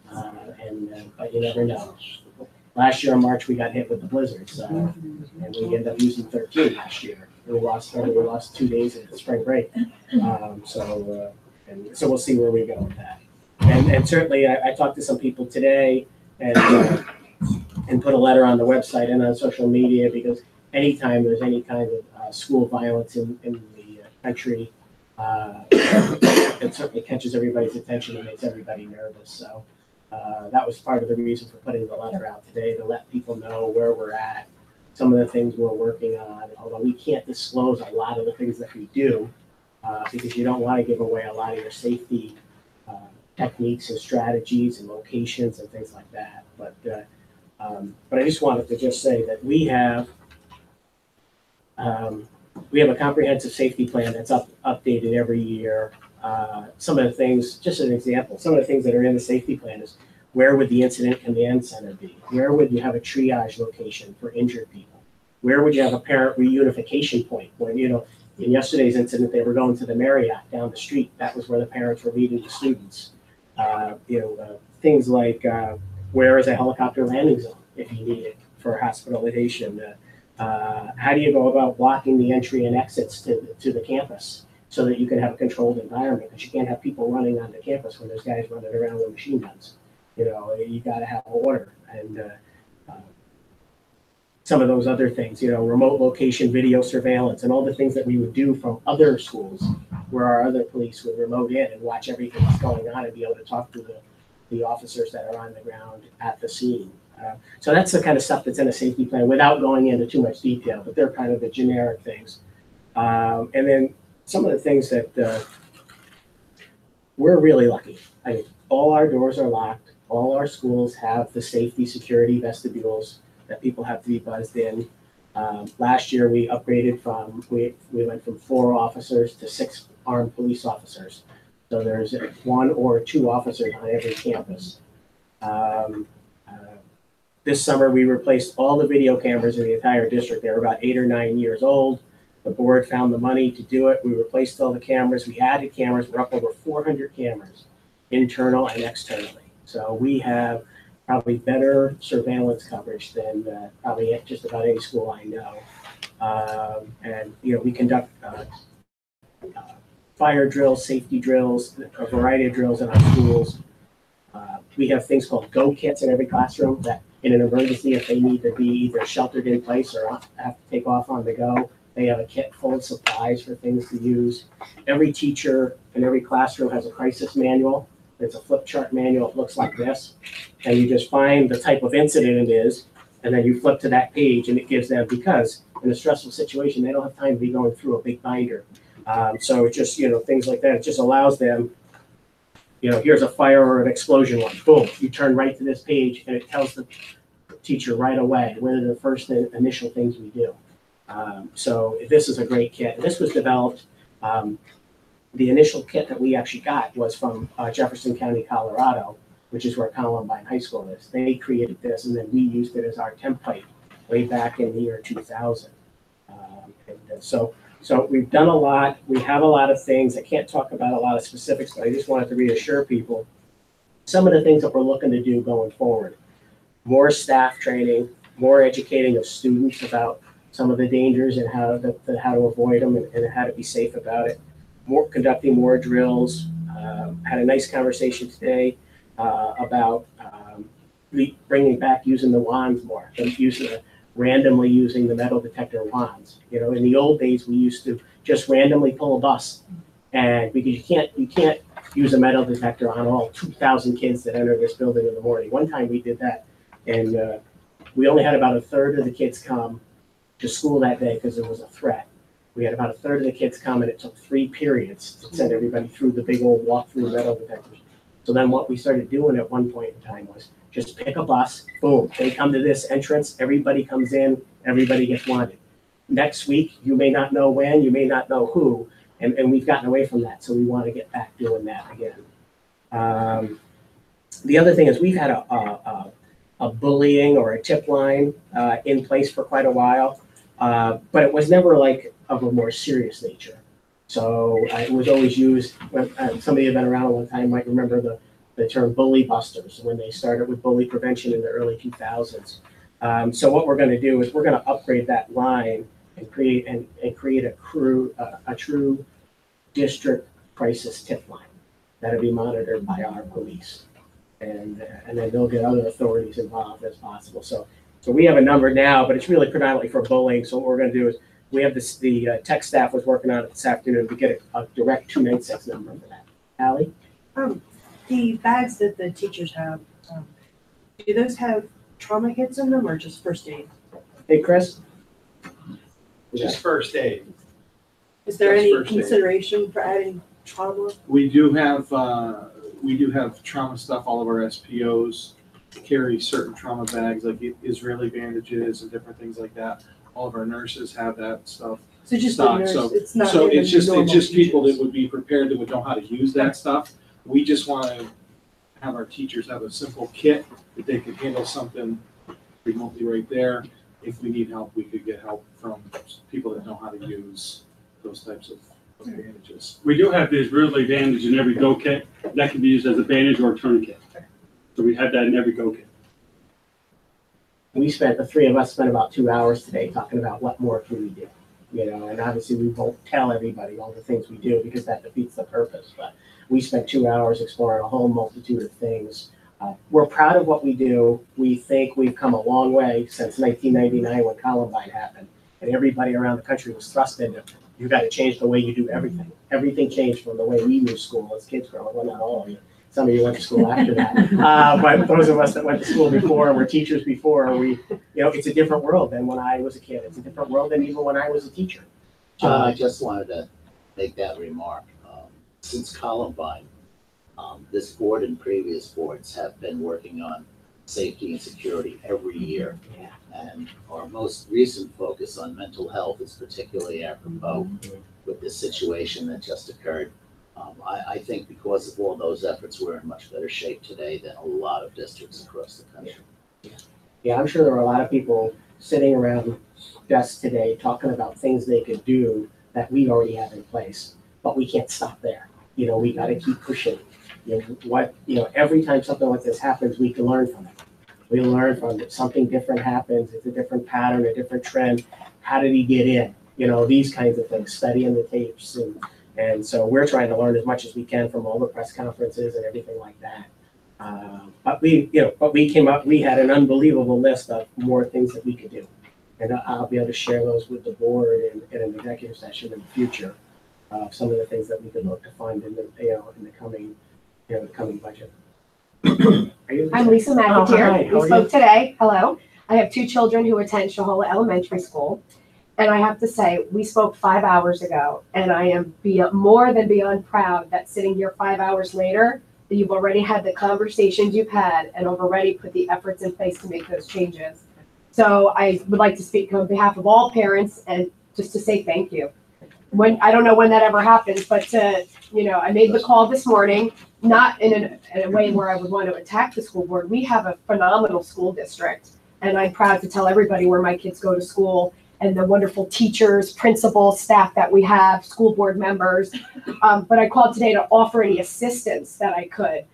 S5: but you never know. Last year in March, we got hit with the blizzards, and we ended up using 13 last year. We lost 2 days of the spring break. So we'll see where we go with that. And certainly, I talked to some people today and put a letter on the website and on social media, because anytime there's any kind of school violence in the country, it certainly catches everybody's attention and makes everybody nervous. So that was part of the reason for putting the letter out today, to let people know where we're at, some of the things we're working on, although we can't disclose a lot of the things that we do because you don't want to give away a lot of your safety techniques and strategies and locations and things like that. But I just wanted to just say that we have a comprehensive safety plan that's updated every year. Some of the things, just an example, some of the things that are in the safety plan is where would the incident command center be? Where would you have a triage location for injured people? Where would you have a parent reunification point? When, in yesterday's incident, they were going to the Marriott down the street. That was where the parents were meeting the students. Things like where is a helicopter landing zone if you need it for hospitalization? How do you go about blocking the entry and exits to the campus so that you can have a controlled environment? Because you can't have people running on the campus when there's guys running around with machine guns. You got to have order. And some of those other things, remote location video surveillance and all the things that we would do from other schools where our other police would remote in and watch everything that's going on and be able to talk to the officers that are on the ground at the scene. So that's the kind of stuff that's in a safety plan without going into too much detail, but they're kind of the generic things. And then some of the things that we're really lucky. I mean, all our doors are locked. All our schools have the safety security vestibules that people have to be buzzed in. Last year, we upgraded we went from 4 officers to 6 armed police officers. So there's 1 or 2 officers on every campus. This summer, we replaced all the video cameras in the entire district. They were about 8 or 9 years old. The board found the money to do it. We replaced all the cameras. We added cameras. We're up over 400 cameras, internal and externally. So we have probably better surveillance coverage than probably at just about any school I know. And we conduct fire drills, safety drills, a variety of drills in our schools. We have things called go kits in every classroom that in an emergency, if they need to be either sheltered in place or have to take off on the go, they have a kit full of supplies for things to use. Every teacher in every classroom has a crisis manual. It's a flip chart manual. It looks like this. And you just find the type of incident it is, and then you flip to that page, and it gives them, because in a stressful situation, they don't have time to be going through a big binder. So it just, things like that, it just allows them, here's a fire or an explosion one. Boom, you turn right to this page, and it tells the teacher right away what are the first initial things we do. So this is a great kit. And this was developed, the initial kit that we actually got was from Jefferson County, Colorado, which is where Columbine High School is. They created this, and then we used it as our template way back in the year 2000. So we've done a lot. We have a lot of things. I can't talk about a lot of specifics, but I just wanted to reassure people some of the things that we're looking to do going forward. More staff training, more educating of students about some of the dangers and how to avoid them and how to be safe about it. Conducting more drills. Had a nice conversation today about bringing back using the wands more, randomly using the metal detector wands. In the old days, we used to just randomly pull a bus, and because you can't use a metal detector on all 2,000 kids that enter this building in the morning. One time we did that, and we only had about a third of the kids come to school that day because there was a threat. We had about a third of the kids come, and it took 3 periods to send everybody through the big old walk-through metal detectors. So then what we started doing at one point in time was just pick a bus, boom, they come to this entrance, everybody comes in, everybody gets wanted. Next week, you may not know when, you may not know who, and we've gotten away from that, so we want to get back doing that again. The other thing is we've had a bullying or a tip line in place for quite a while, but it was never like of a more serious nature. So it was always used, when somebody had been around a long time might remember the term bully busters when they started with bully prevention in the early 2000s. So what we're going to do is we're going to upgrade that line and create a true district crisis tip line that'll be monitored by our police. And then they'll get other authorities involved as possible. So we have a number now, but it's really predominantly for bullying. So what we're going to do is we have this, the tech staff was working on it this afternoon to get a direct 296 number for that. Allie?
S6: The bags that the teachers have, do those have trauma kits in them or just first aid?
S5: Hey, Chris?
S22: Just first aid.
S6: Is there
S22: Just
S6: any
S22: first aid.
S6: consideration for adding trauma?
S22: We do have trauma stuff. All of our SPOs carry certain trauma bags, like Israeli bandages and different things like that. All of our nurses have that stuff.
S6: So just the
S22: stocked.
S6: nurse,
S22: So,
S6: it's not
S22: so
S6: even
S22: it's just
S6: normal
S22: people
S6: teachers.
S22: that would be prepared, that would know how to use that stuff. We just want to have our teachers have a simple kit that they could handle something remotely right there. If we need help, we could get help from people that know how to use those types of bandages.
S23: We do have the Israeli bandage in every go kit. That can be used as a bandage or a tourniquet. So we have that in every go kit.
S5: The three of us spent about 2 hours today talking about what more can we do. You know, and obviously we won't tell everybody all the things we do because that defeats the purpose. But we spent 2 hours exploring a whole multitude of things. We're proud of what we do. We think we've come a long way since 1999 when Columbine happened. And everybody around the country was thrust into, you got to change the way you do everything. Everything changed from the way we knew school as kids growing up. Well, not all of you. Some of you went to school after that. But those of us that went to school before, were teachers before, it's a different world than when I was a kid. It's a different world than even when I was a teacher.
S21: John, I just wanted to make that remark. Since Columbine, this board and previous boards have been working on safety and security every year.
S5: Yeah.
S21: And our most recent focus on mental health is particularly apropos with this situation that just occurred. I think because of all those efforts, we're in much better shape today than a lot of districts across the country.
S5: Yeah, I'm sure there were a lot of people sitting around desks today talking about things they could do that we already have in place, but we can't stop there. You know, we got to keep pushing. Every time something like this happens, we can learn from it. We learn from it. Something different happens. It's a different pattern, a different trend. How did he get in? You know, these kinds of things, studying the tapes. And so we're trying to learn as much as we can from all the press conferences and everything like that. But we came up, we had an unbelievable list of more things that we could do. And I'll be able to share those with the board in an executive session in the future. Some of the things that we could look to fund in the coming budget.
S24: I'm Lisa McAteer. We spoke today. Hello. I have two children who attend Shahola Elementary School. And I have to say, we spoke 5 hours ago, and I am more than beyond proud that sitting here 5 hours later, that you've already had the conversations you've had and have already put the efforts in place to make those changes. So I would like to speak on behalf of all parents and just to say thank you. I don't know when that ever happens, but I made the call this morning, not in a way where I would want to attack the school board. We have a phenomenal school district, and I'm proud to tell everybody where my kids go to school and the wonderful teachers, principals, staff that we have, school board members. But I called today to offer any assistance that I could,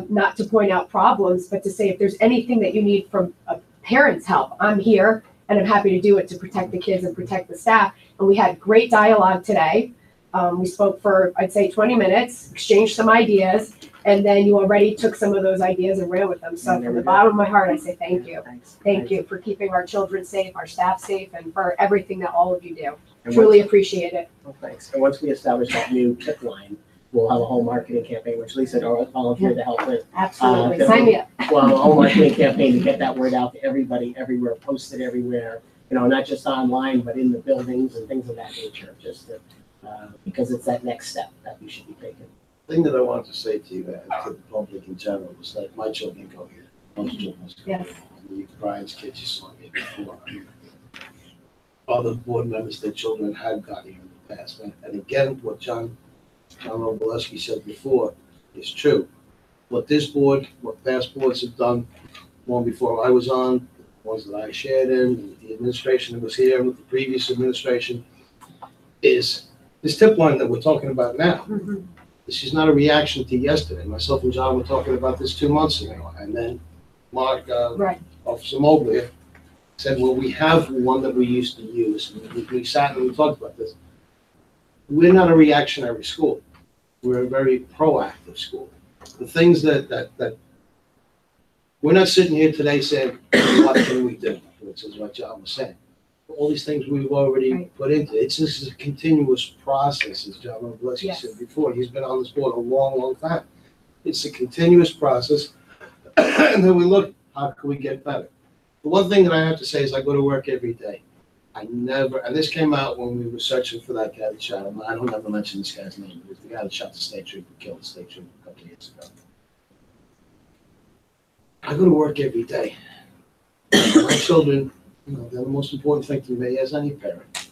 S24: not to point out problems, but to say if there's anything that you need from parents' help, I'm here and I'm happy to do it to protect the kids and protect the staff. And we had great dialogue today. We spoke for, I'd say, 20 minutes, exchanged some ideas, and then you already took some of those ideas and ran with them. So from the bottom of my heart, I say thank you. Thank you for keeping our children safe, our staff safe, and for everything that all of you do. Truly appreciate it.
S5: Well, thanks. And once we establish that new tip line, we'll have a whole marketing campaign, which Lisa volunteered to help with.
S24: Absolutely. Sign me up.
S5: Well, a whole marketing campaign to get that word out to everybody, everywhere, post it everywhere, not just online, but in the buildings and things of that nature, because it's that next step that we should be taking.
S2: Thing that I wanted to say to you and to the public in general was that my children go here. Most children go here. Brian's kids, you saw me before. Other board members, their children had gotten here in the past. And again, what John Robolewski said before is true. What this board, what past boards have done, long before I was on, the ones that I shared in, the administration that was here with the previous administration, is this tip line that we're talking about now. This is not a reaction to yesterday. Myself and John were talking about this 2 months ago. And then Mark, Officer Mobley, said, well, we have one that we used to use. And we sat and we talked about this. We're not a reactionary school. We're a very proactive school. The things that we're not sitting here today saying, what can we do? Which is what John was saying. all these things we've already put into it. It's just a continuous process, as John Robleski
S24: Yes.
S2: said before. He's been on this board a long, long time. It's a continuous process. And then we look, how can we get better? The one thing that I have to say is I go to work every day. I never, and this came out when we were searching for that guy that shot him. I don't ever mention this guy's name. It was the guy that shot the state trooper, killed the state trooper a couple of years ago. I go to work every day. My children, they're the most important thing to me as any parent.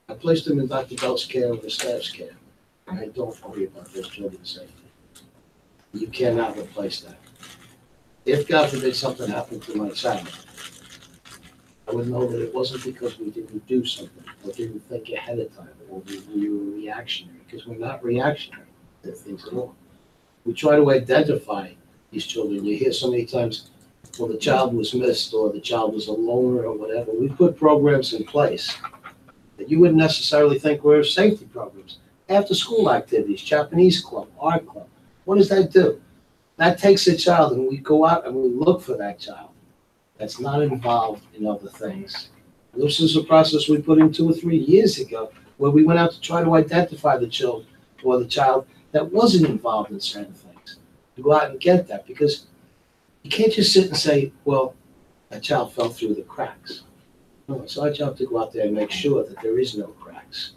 S2: I placed them in Dr. Bell's care and the staff's care. I don't worry about those children's safety. You cannot replace that. If God forbid something happened to my child, I would know that it wasn't because we didn't do something or didn't think ahead of time or we were reactionary, because we're not reactionary to things at all. We try to identify these children. You hear so many times, well, the child was missed or the child was a loner or whatever. We put programs in place that you wouldn't necessarily think were safety programs. After school activities, Japanese club, art club. What does that do? That takes a child and we go out and we look for that child that's not involved in other things. And this is a process we put in 2 or 3 years ago where we went out to try to identify the child or the child that wasn't involved in certain things. To go out and get that, because you can't just sit and say, well, that child fell through the cracks. No, it's our job to go out there and make sure that there is no cracks.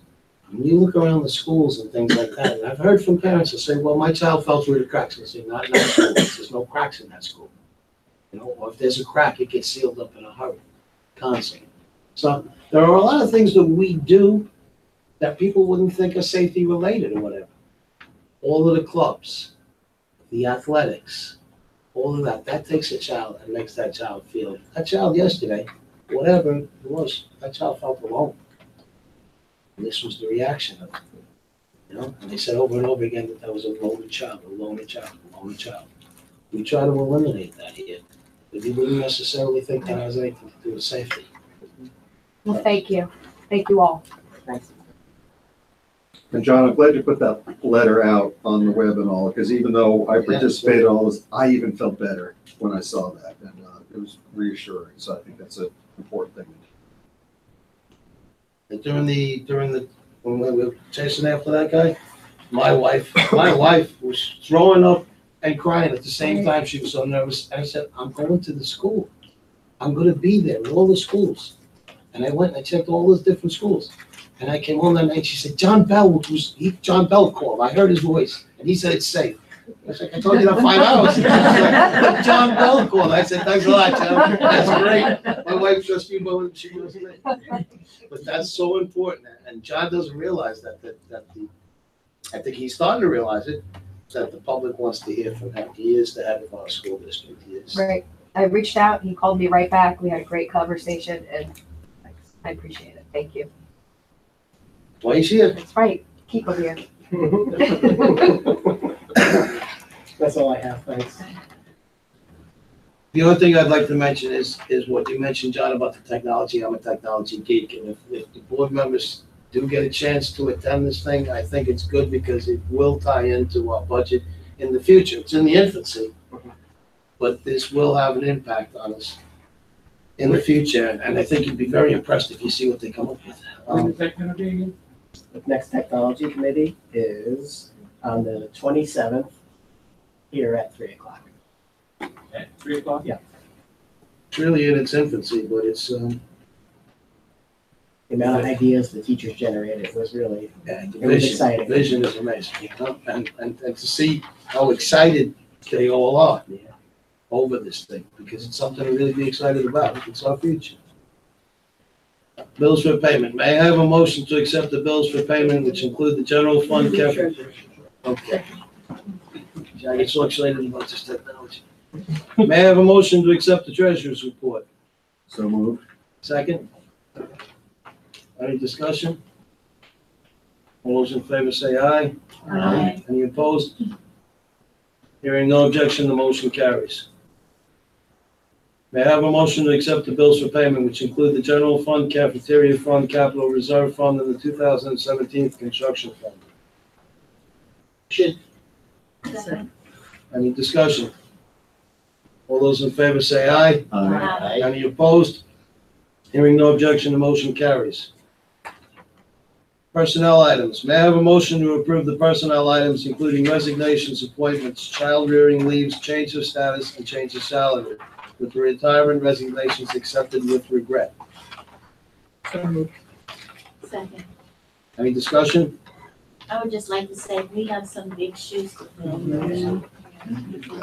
S2: When you look around the schools and things like that, and I've heard from parents that say, well, my child fell through the cracks. And I say, not in that school. There's no cracks in that school. Or if there's a crack, it gets sealed up in a hurry, constantly. So there are a lot of things that we do that people wouldn't think are safety related or whatever. All of the clubs, the athletics, all of that, that takes a child and makes that child feel, that child yesterday, whatever it was, that child felt alone. And this was the reaction of it. And they said over and over again that was a lonely child, a lonely child, a lonely child. We try to eliminate that here. But you wouldn't necessarily think that has anything to do with safety.
S24: Well, thank you. Thank you all.
S5: Thanks.
S12: And John, I'm glad you put that letter out on the web and all, because even though I participated in all this, I even felt better when I saw that, and it was reassuring. So I think that's an important thing.
S2: And during the when we were chasing after that guy, my wife was throwing up and crying at the same time. She was so nervous. And I said, I'm going to the school. I'm going to be there in all the schools. And I went and I checked all those different schools. And I came home that night. She said, John Bell called. I heard his voice, and he said it's safe. I was like, I told you that 5 hours. But John Bell called. I said, thanks a lot, John. That's great. My wife trusts you more than she was me. But that's so important. And John doesn't realize that I think he's starting to realize it, that the public wants to hear from him. He is the head of our school district. He is.
S24: Right. I reached out, he called me right back. We had a great conversation and I appreciate it. Thank you.
S2: Why is here?
S24: That's right. Keep him here.
S5: That's all I have, thanks.
S2: The only thing I'd like to mention is what you mentioned, John, about the technology. I'm a technology geek, and if the board members do get a chance to attend this thing, I think it's good because it will tie into our budget in the future. It's in the infancy, but this will have an impact on us in the future, and I think you'd be very impressed if you see what they come up with.
S5: When is that gonna be again? The next technology committee is on the 27th here at 3 o'clock.
S22: At 3 o'clock?
S5: Yeah.
S2: It's really in its infancy, but it's
S5: The amount of ideas the teachers generated was really,
S2: the
S5: it was exciting.
S2: vision is amazing, and to see how excited they all are over this thing, because it's something to really be excited about. It's our future. Bills for payment. May I have a motion to accept the bills for payment, which include the general fund capital? Okay. I get so excited about this technology. May I have a motion to accept the treasurer's report?
S12: So moved.
S2: Second? Any discussion? All those in favor say aye.
S24: Aye.
S2: Any opposed? Hearing no objection, the motion carries. May I have a motion to accept the bills for payment, which include the general fund, cafeteria fund, capital reserve fund, and the 2017 construction fund? Any discussion? All those in favor say aye.
S12: Aye.
S2: Any opposed? Hearing no objection, the motion carries. Personnel items. May I have a motion to approve the personnel items, including resignations, appointments, child rearing leaves, change of status, and change of salary, with the retirement resignations accepted with regret?
S18: Second.
S2: Any discussion?
S18: I would just like to say, we have some big shoes to fill.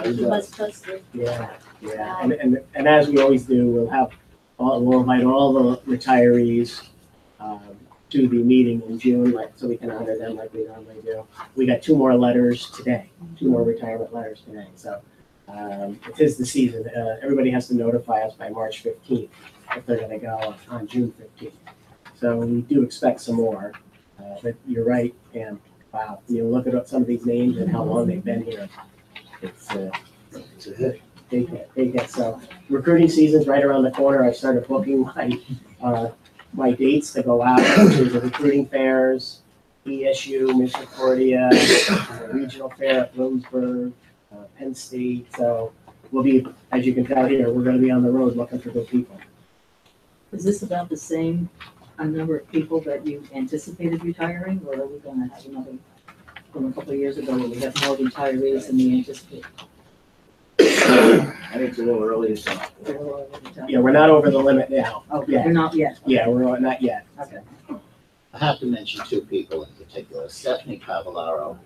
S18: You must post it.
S5: Yeah, yeah, and as we always do, we'll invite all the retirees, to the meeting in June, so we can honor them like we normally do. We got 2 more letters today, 2 more retirement letters today, so, it is the season. Everybody has to notify us by March 15th if they're gonna go on June 15th. So we do expect some more, but you're right, Pam. Wow, you look at some of these names and how long they've been here. It's a hit. Big hit. So recruiting season's right around the corner. I started booking my dates to go out to the recruiting fairs, ESU, Misericordia, regional fair at Bloomsburg, Penn State. So we'll be, as you can tell here, we're going to be on the road looking for good people.
S8: Is this about the same number of people that you anticipated retiring, or are we going to have another from a couple of years ago where we have more retirees than we anticipated?
S21: I think it's a little early to tell.
S5: Yeah, we're not over the limit now.
S8: Okay, we're not yet.
S5: Yeah, we're not yet.
S8: Okay.
S21: I have to mention 2 people in particular, Stephanie Cavallaro,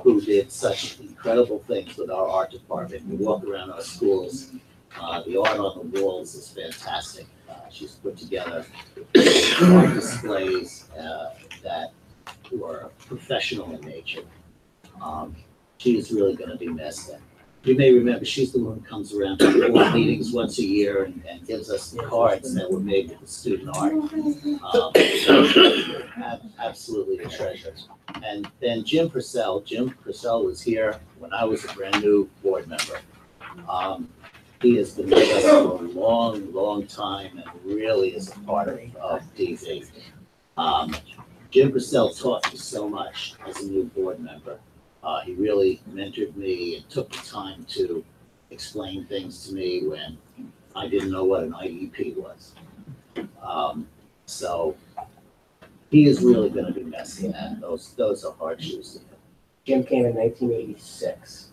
S21: who did such incredible things with our art department. We walk around our schools, the art on the walls is fantastic. She's put together art displays that were professional in nature. She is really going to be missed. And you may remember, she's the one who comes around to all meetings once a year and gives us the cards that were made with the student art. Absolutely a treasure. And then Jim Purcell. Jim Purcell was here when I was a brand new board member. He has been with us for a long, long time and really is a part of DV. Jim Purcell taught me so much as a new board member. He really mentored me and took the time to explain things to me when I didn't know what an IEP was. So he is really going to be missing that. Those are hard shoes to fill.
S5: Jim came in 1986,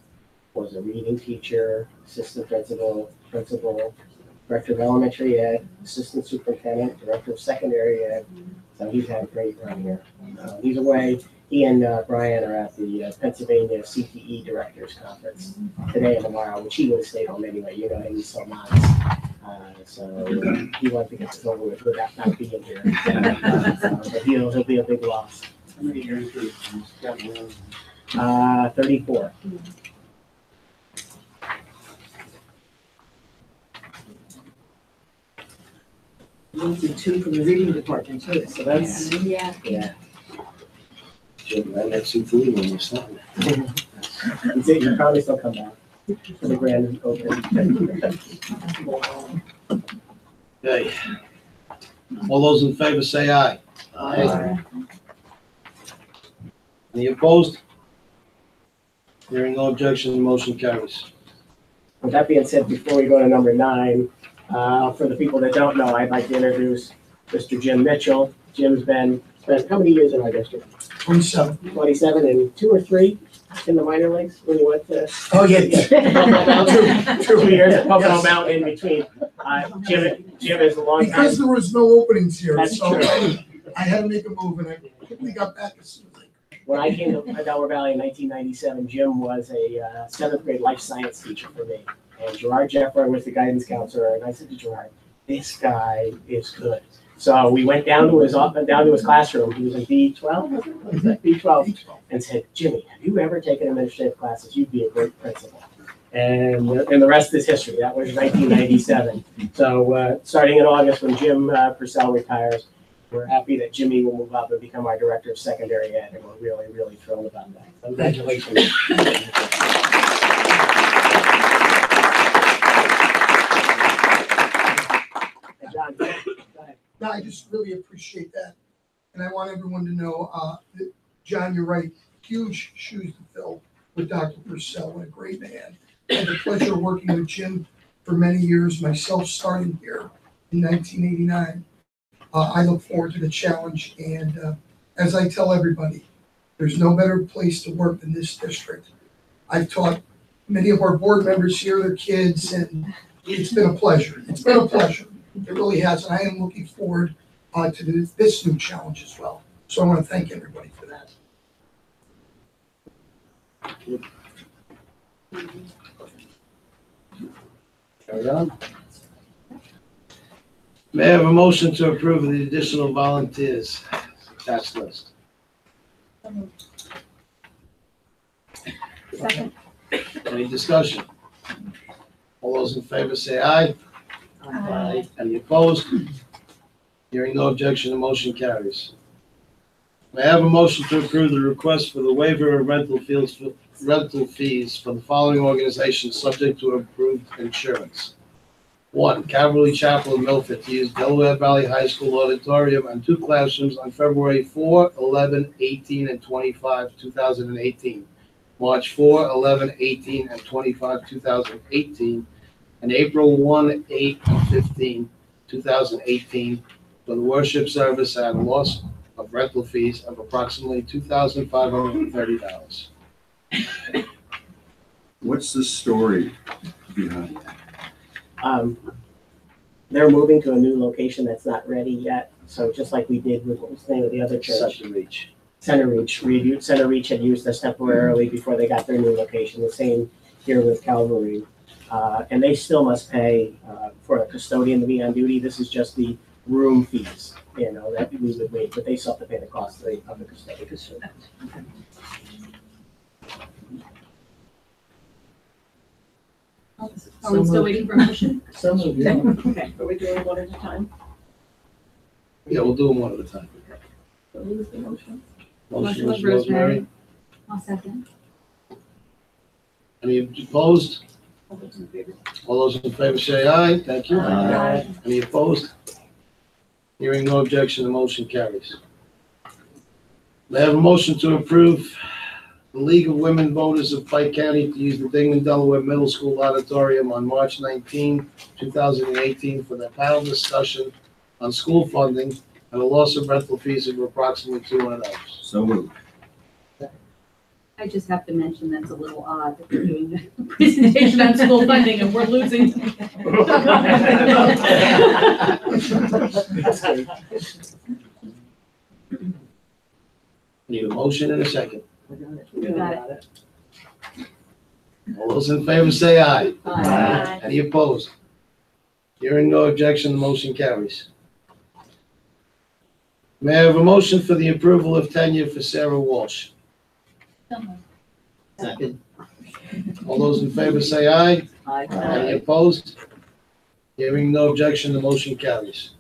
S5: was a reading teacher, assistant principal, director of elementary ed, assistant superintendent, director of secondary ed. So he's had a great run here. He's away. He and Brian are at the Pennsylvania CTE Directors Conference today and tomorrow, which he would have stayed home anyway. You know him, he's so nice. So he wanted to get this over with without not being here. But he'll be a big loss.
S22: How many years has
S5: 34.
S8: One to 2 from the reading department too, so that's.
S14: Yeah.
S2: Jim, I met Sue Lee when we started.
S5: You'll probably still come back for the grand opening.
S2: Okay. All those in favor say aye.
S21: Aye.
S2: Any opposed? Hearing no objection, the motion carries.
S5: With that being said, before we go to number 9, for the people that don't know, I'd like to introduce Mr. Jim Mitchell. Jim's spent how many years in our district?
S9: 27.
S5: 27 and 2 or 3 in the minor leagues when you went to.
S9: Oh, yeah.
S5: 2 years at Pocono Mountain in between. Jim is a long time.
S9: Because there was no openings here,
S5: That's
S9: so
S5: true.
S9: I had to make a move, and I quickly got back as soon as I could.
S5: When I came to Delaware Valley in 1997, Jim was a 7th grade life science teacher for me. And Gerard Jeffrey was the guidance counselor, and I said to Gerard, this guy is good. So we went down to his classroom. He was in B12, B12, and said, Jimmy, have you ever taken administrative classes? You'd be a great principal. And the rest is history. That was 1997. So starting in August, when Jim Purcell retires, we're happy that Jimmy will move up and become our director of secondary ed, and we're really, really thrilled about that. So congratulations. John, go ahead.
S9: No, I just really appreciate that. And I want everyone to know, that, John, you're right, huge shoes to fill with Dr. Purcell, what a great man. I had the pleasure of working with Jim for many years, myself starting here in 1989. I look forward to the challenge, and as I tell everybody, there's no better place to work than this district. I've taught many of our board members here, their kids, and it's been a pleasure. It's been a pleasure. It really has, and I am looking forward to this new challenge as well. So I want to thank everybody for that.
S2: Carry on. May I have a motion to approve the additional volunteers attached list?
S14: Second.
S2: Any discussion? All those in favor say aye. Aye. Any opposed? Hearing no objection, the motion carries. May I have a motion to approve the request for the waiver of rental fees for the following organizations subject to approved insurance? 1, Calvary Chapel of Milford to use Delaware Valley High School auditorium and 2 classrooms on February 4, 11, 18, and 25, 2018. March 4, 11, 18, and 25, 2018, and April 1, 8, and 15, 2018, for the worship service at a loss of rental fees of approximately $2,530.
S12: What's the story behind that?
S5: They're moving to a new location that's not ready yet. So just like we did with, what was the name of the other church? Center Reach. Center Reach had used us temporarily before they got their new location. The same here with Calvary. And they still must pay for a custodian to be on duty. This is just the room fees, that we would waive, but they still have to pay the cost of the custodian.
S8: Are we still waiting for a motion?
S15: So moved.
S8: Okay, are we doing one at a time?
S2: Yeah, we'll do them one at a time.
S8: So who was the motion?
S2: Motion was Rosemary.
S8: I'll second.
S2: Any opposed?
S8: All those in favor?
S2: All those in favor say aye. Thank you.
S8: Aye.
S2: Any opposed? Hearing no objection, the motion carries. May I have a motion to approve the League of Women Voters of Pike County to use the Dingman, Delaware Middle School Auditorium on March 19, 2018 for their panel discussion on school funding and a loss of rental fees of approximately $200.
S12: So moved.
S8: I just have to mention that's a little odd that we're doing a presentation on school funding and we're losing.
S2: Need a motion and a second.
S8: We got it.
S2: All those in favor say aye.
S8: Aye.
S2: Any opposed? Hearing no objection, the motion carries. May I have a motion for the approval of tenure for Sarah Walsh?
S21: Second.
S2: All those in favor say aye.
S8: Aye.
S2: Any opposed? Hearing no objection, the motion carries.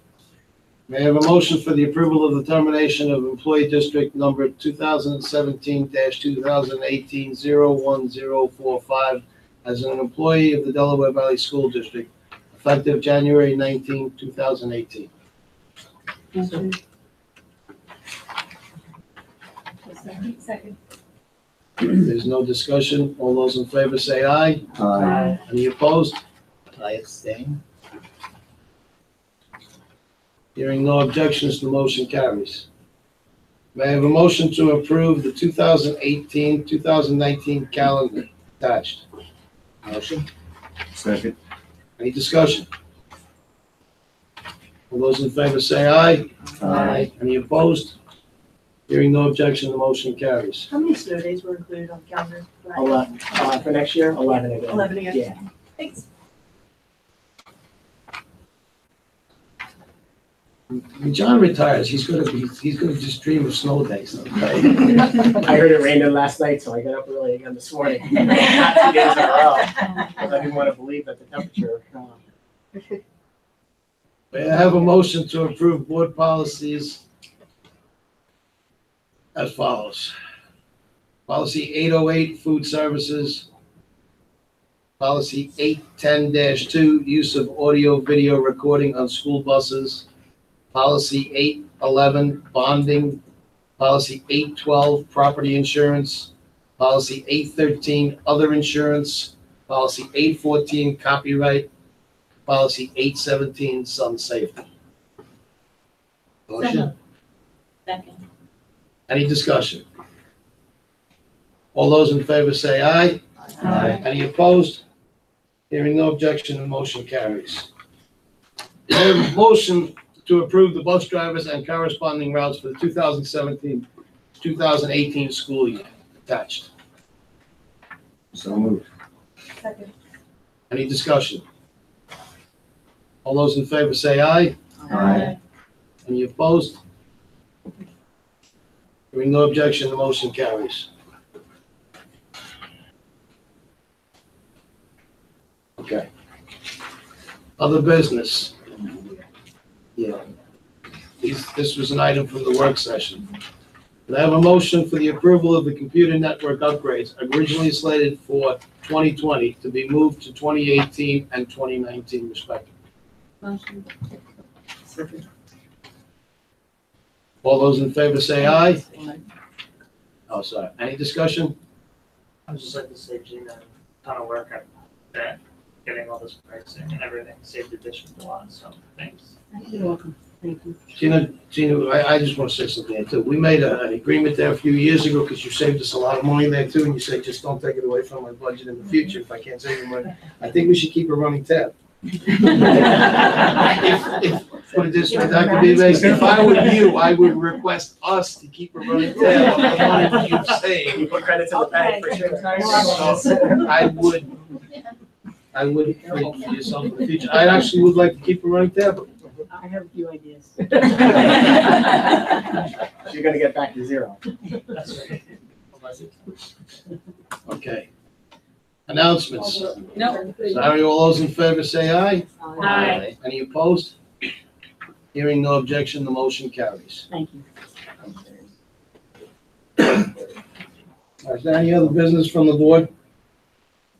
S2: May I have a motion for the approval of the termination of employee district number 2017-2018-01045 as an employee of the Delaware Valley School District, effective January 19, 2018.
S8: Second.
S2: There's no discussion. All those in favor say aye.
S12: Aye.
S2: Any opposed?
S21: I abstain.
S2: Hearing no objections, the motion carries. May I have a motion to approve the 2018-2019 calendar attached?
S21: Motion.
S12: Second.
S2: Any discussion? All those in favor say aye.
S21: Aye.
S2: Any opposed? Hearing no objection, the motion carries.
S6: How many snow days were included on the calendar?
S5: 11, for next year, 11 again.
S6: 11 again?
S5: Yeah.
S6: Thanks.
S2: When John retires, he's gonna just dream of snow days. Okay?
S5: I heard it rained last night, so I got up early again this morning. Not 2 days in a row, because I didn't want to believe that the temperature.
S2: May I have a motion to approve board policies as follows? Policy 808, food services. Policy 810-2, use of audio video recording on school buses. Policy 811, bonding. Policy 812, property insurance. Policy 813, other insurance. Policy 814, copyright. policy 817, sun safety. Motion?
S18: Second.
S2: Any discussion? All those in favor say aye.
S18: Aye.
S2: Any opposed? Hearing no objection, the motion carries. I have a motion to approve the bus drivers and corresponding routes for the 2017-2018 school year. Attached.
S12: So moved.
S6: Second.
S2: Any discussion? All those in favor say aye.
S18: Aye.
S2: Any opposed? Hearing no objection, the motion carries. Okay. Other business. Yeah. This was an item from the work session. I have a motion for the approval of the computer network upgrades originally slated for 2020 to be moved to 2018 and 2019 respectively.
S8: Motion. Second.
S2: All those in favor say aye.
S8: Aye.
S2: Oh, sorry. Any discussion?
S3: I would just like to say Gina, a ton of work at that, getting all this pricing and everything, saved the district a lot, so thanks.
S8: You're welcome. Thank you.
S2: Gina, I just want to say something there too. We made an agreement there a few years ago because you saved us a lot of money there too, and you said, just don't take it away from my budget in the future if I can't save you money. I think we should keep a running tab. Put it this way, Dr. Vives, if I were you, I would request us to keep a running tab of the money you've saved.
S3: You put credits in the bank for sure.
S2: So I would for yourself in the future. I actually would like to keep a running tab.
S8: I have a few ideas.
S5: You're gonna get back to zero.
S3: That's right.
S2: Okay. Announcements.
S7: No.
S2: Sorry, all those in favor say aye.
S7: Aye.
S2: Any opposed? Hearing no objection, the motion carries.
S8: Thank you.
S2: Is there any other business from the board?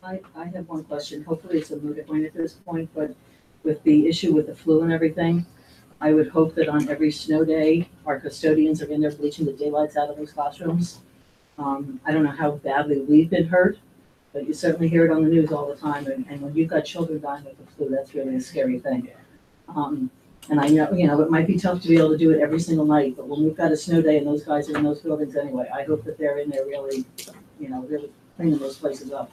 S8: I have one question. Hopefully it's a moot point at this point, but with the issue with the flu and everything, I would hope that on every snow day, our custodians are in there bleaching the daylights out of those classrooms. I don't know how badly we've been hurt, but you certainly hear it on the news all the time. And when you've got children dying of the flu, that's really a scary thing. And I know, it might be tough to be able to do it every single night, but when we've got a snow day and those guys are in those buildings anyway, I hope that they're in there really, really cleaning those places up.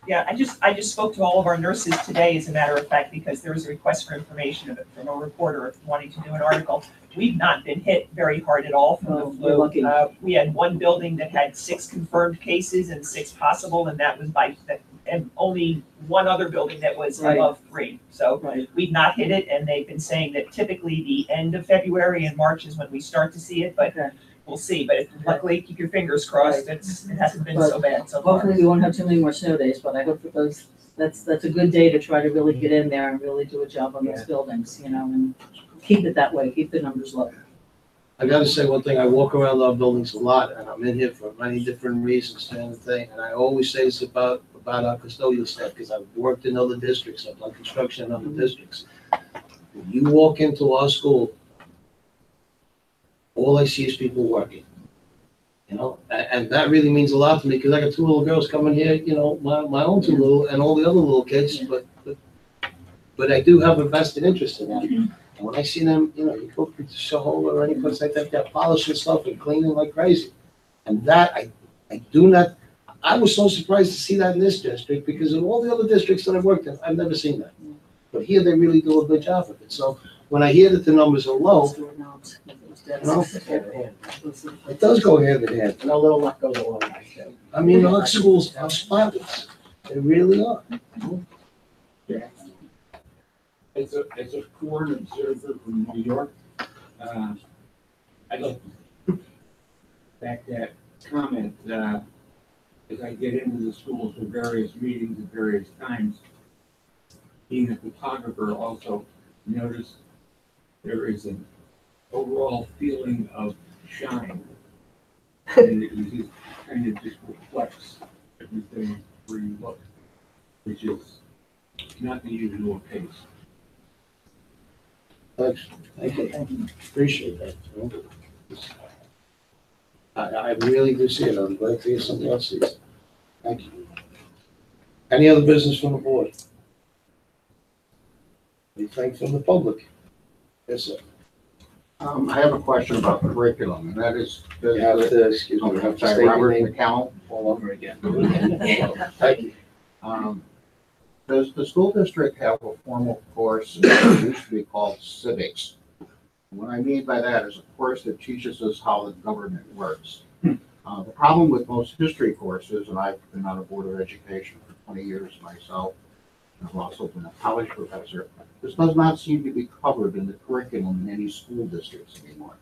S10: Yeah, I just spoke to all of our nurses today, as a matter of fact, because there was a request for information from a reporter wanting to do an article. We've not been hit very hard at all from the
S8: you're lucky.
S10: flu. We had one building that had 6 confirmed cases and 6 possible, and that was and only one other building that was
S8: Right.
S10: above 3. So
S8: Right.
S10: we've not hit it, and they've been saying that typically the end of February and March is when we start to see it, but
S8: Okay.
S10: we'll see. But luckily, keep your fingers crossed. It hasn't been so bad so far.
S8: Hopefully we won't have too many more snow days, but I hope that that's a good day to try to really get in there and really do a job on those buildings, and keep it that way, keep the numbers low.
S2: I gotta say one thing, I walk around our buildings a lot, and I'm in here for many different reasons, and I always say this about our custodial staff, because I've worked in other districts, I've done construction in other districts. When you walk into our school, all I see is people working, and that really means a lot to me, because I got 2 little girls coming here, my own 2 little, and all the other little kids, but I do have a vested interest in that. And when I see them, you go to Shahol or any place like that, they're polishing stuff and cleaning like crazy. And that, I was so surprised to see that in this district, because in all the other districts that I've worked in, I've never seen that. But here, they really do a good job of it. So when I hear that the numbers are low, it does go hand in hand.
S5: And a little luck goes a long way too.
S2: I mean, our schools are spotless. They really are.
S11: As a foreign observer from New York, I'd like to back that comment. As I get into the schools for various meetings at various times, being a photographer, also notice there is an overall feeling of shine, and it just kind of just reflects everything where you look, which is not the usual case.
S2: Thanks. Thank you. Appreciate that. I really do see it. I'm glad to hear somebody else sees it. Thank you. Any other business from the board? Anything from the public? Yes, sir.
S13: I have a question about curriculum, and that is.
S2: You have to, excuse me, you have to
S13: Sorry,
S2: state your
S13: Robert
S2: name
S13: McCallum.
S2: all over again. Thank you.
S13: Does the school district have a formal course that used to be called civics? What I mean by that is a course that teaches us how the government works. The problem with most history courses, and I've been on a board of education for 20 years myself, and I've also been a college professor, this does not seem to be covered in the curriculum in any school districts anymore.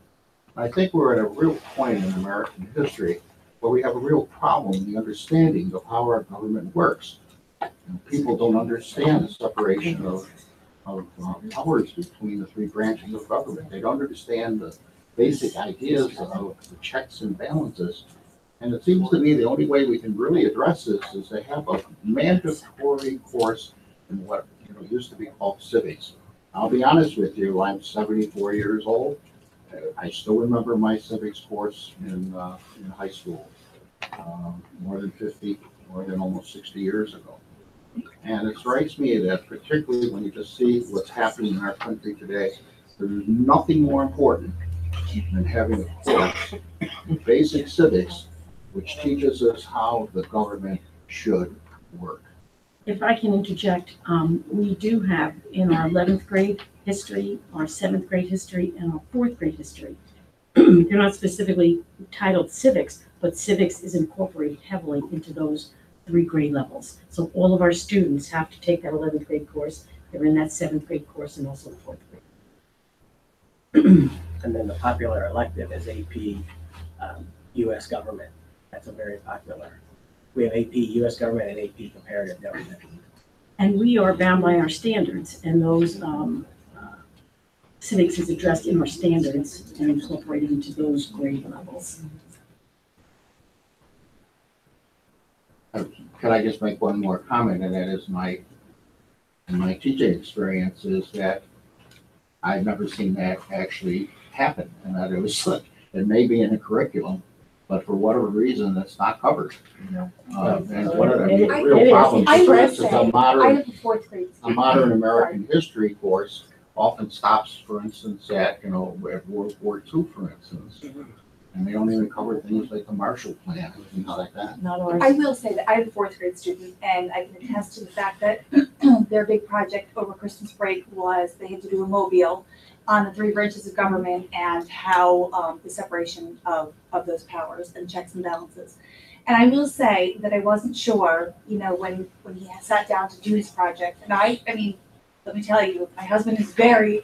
S13: I think we're at a real point in American history where we have a real problem in the understanding of how our government works. And people don't understand the separation of powers between the three branches of government. They don't understand the basic ideas of the checks and balances. And it seems to me the only way we can really address this is to have a mandatory course in what used to be called civics. I'll be honest with you, I'm 74 years old. I still remember my civics course in high school, more than almost 60 years ago. And it strikes me that particularly when you just see what's happening in our country today, there's nothing more important than having a course in basic civics which teaches us how the government should work.
S16: If I can interject, we do have in our 11th grade history, our 7th grade history, and our 4th grade history. They're not specifically titled civics, but civics is incorporated heavily into those 3 grade levels. So all of our students have to take that 11th grade course. They're in that 7th grade course and also the 4th grade.
S5: And then the popular elective is AP US government. That's a very popular. We have AP US government and AP comparative government.
S16: And we are bound by our standards, and those civics is addressed in our standards and incorporated into those grade levels.
S13: Can I just make one more comment, and that is my teaching experience is that I've never seen that actually happen, and that it was it may be in a curriculum, but for whatever reason, it's not covered. And one of the real problems is a modern American history course often stops, for instance, at World War II, for instance. And they don't even cover things like the Marshall Plan and things like that.
S17: I will say that I have a 4th grade student, and I can attest to the fact that their big project over Christmas break was they had to do a mobile on the 3 branches of government and how the separation of those powers and checks and balances. And I will say that I wasn't sure, when he sat down to do his project. And I mean, let me tell you, my husband is very,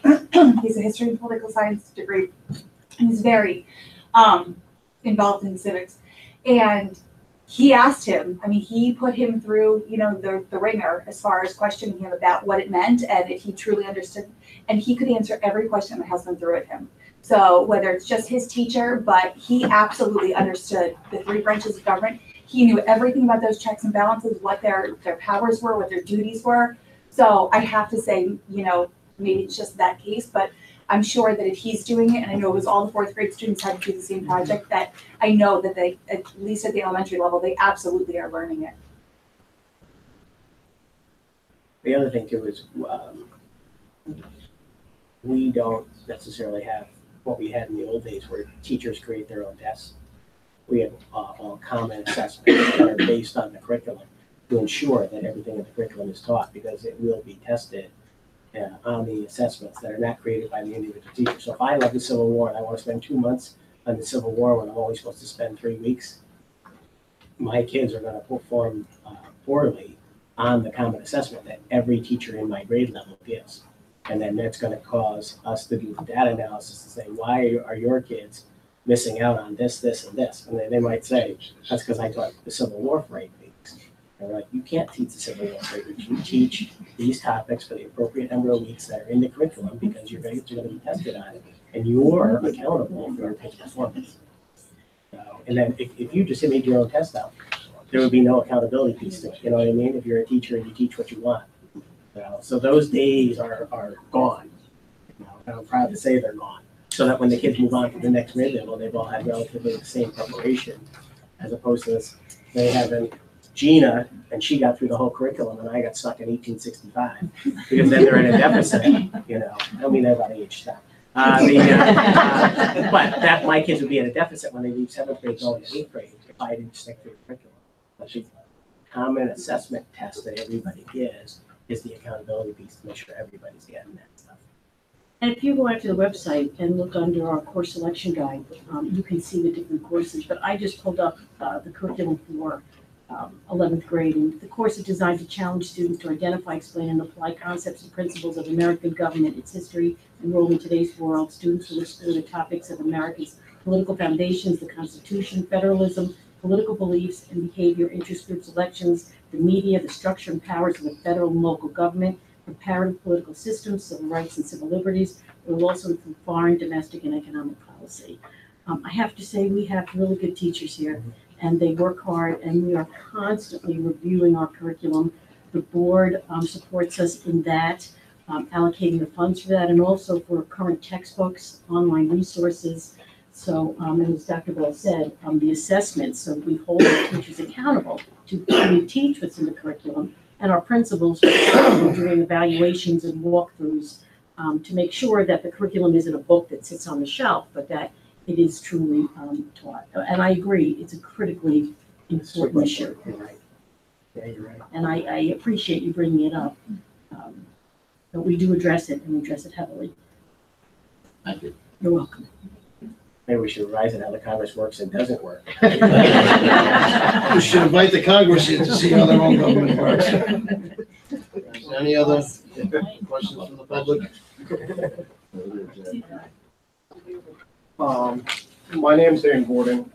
S17: he's a history and political science degree, and he's very involved in civics. And he asked him, he put him through, the ringer as far as questioning him about what it meant and if he truly understood. And he could answer every question my husband threw at him. So whether it's just his teacher, but he absolutely understood the 3 branches of government. He knew everything about those checks and balances, what their powers were, what their duties were. So I have to say, maybe it's just that case, but I'm sure that if he's doing it, and I know it was all the 4th grade students had to do the same project, that I know that they, at least at the elementary level, they absolutely are learning it.
S5: The other thing too is we don't necessarily have what we had in the old days where teachers create their own tests. We have all common assessments that are based on the curriculum to ensure that everything in the curriculum is taught, because it will be tested on the assessments that are not created by the individual teacher. So if I love the Civil War and I want to spend 2 months on the Civil War when I'm only supposed to spend 3 weeks, my kids are going to perform poorly on the common assessment that every teacher in my grade level gives. And then that's going to cause us to do data analysis to say, why are your kids missing out on this, this, and this? And then they might say, that's because I taught the Civil War for 8 weeks. And we're like, you can't teach the Civil War for 8 weeks. You teach these topics for the appropriate number of weeks that are in the curriculum, because your grades are going to be tested on it, and you're accountable for your kids' performance. And then if you just made your own test out, there would be no accountability piece to it. You know what I mean? If you're a teacher and you teach what you want. So those days are gone. And I'm proud to say they're gone. So that when the kids move on to the next grade level, they've all had relatively the same preparation, as opposed to this, they haven't Gina, and she got through the whole curriculum, and I got stuck in 1865, because then they're in a deficit, you know, I mean, they're about age stuff. But that, my kids would be in a deficit when they leave 7th grade going to 8th grade if I didn't stick to the curriculum. But the common assessment test that everybody gives is the accountability piece to make sure everybody's getting that stuff.
S16: And if you go out to the website and look under our course selection guide, you can see the different courses. But I just pulled up the curriculum for 11th grade, and the course is designed to challenge students to identify, explain, and apply concepts and principles of American government, its history, and role in today's world. Students will explore the topics of America's political foundations, the Constitution, federalism, political beliefs and behavior, interest groups, elections, the media, the structure and powers of the federal and local government, comparative political systems, civil rights and civil liberties. It will also include foreign, domestic, and economic policy. I have to say, we have really good teachers here, and they work hard, and we are constantly reviewing our curriculum. The board supports us in that, allocating the funds for that, and also for current textbooks, online resources. So, and as Dr. Bell said, the assessments, so we hold our teachers accountable to teach what's in the curriculum, and our principals are doing evaluations and walkthroughs to make sure that the curriculum isn't a book that sits on the shelf, but that it is truly taught. And I agree, it's a critically important issue.
S5: You're right. Yeah, you're right.
S16: And I appreciate you bringing it up. But we do address it, and we address it heavily.
S21: Thank you.
S16: You're welcome.
S5: Maybe we should revise it how the Congress works and doesn't work.
S2: We should invite the Congress in to see how their own government works. Any other questions from the public?
S1: My name's Dan Gordon.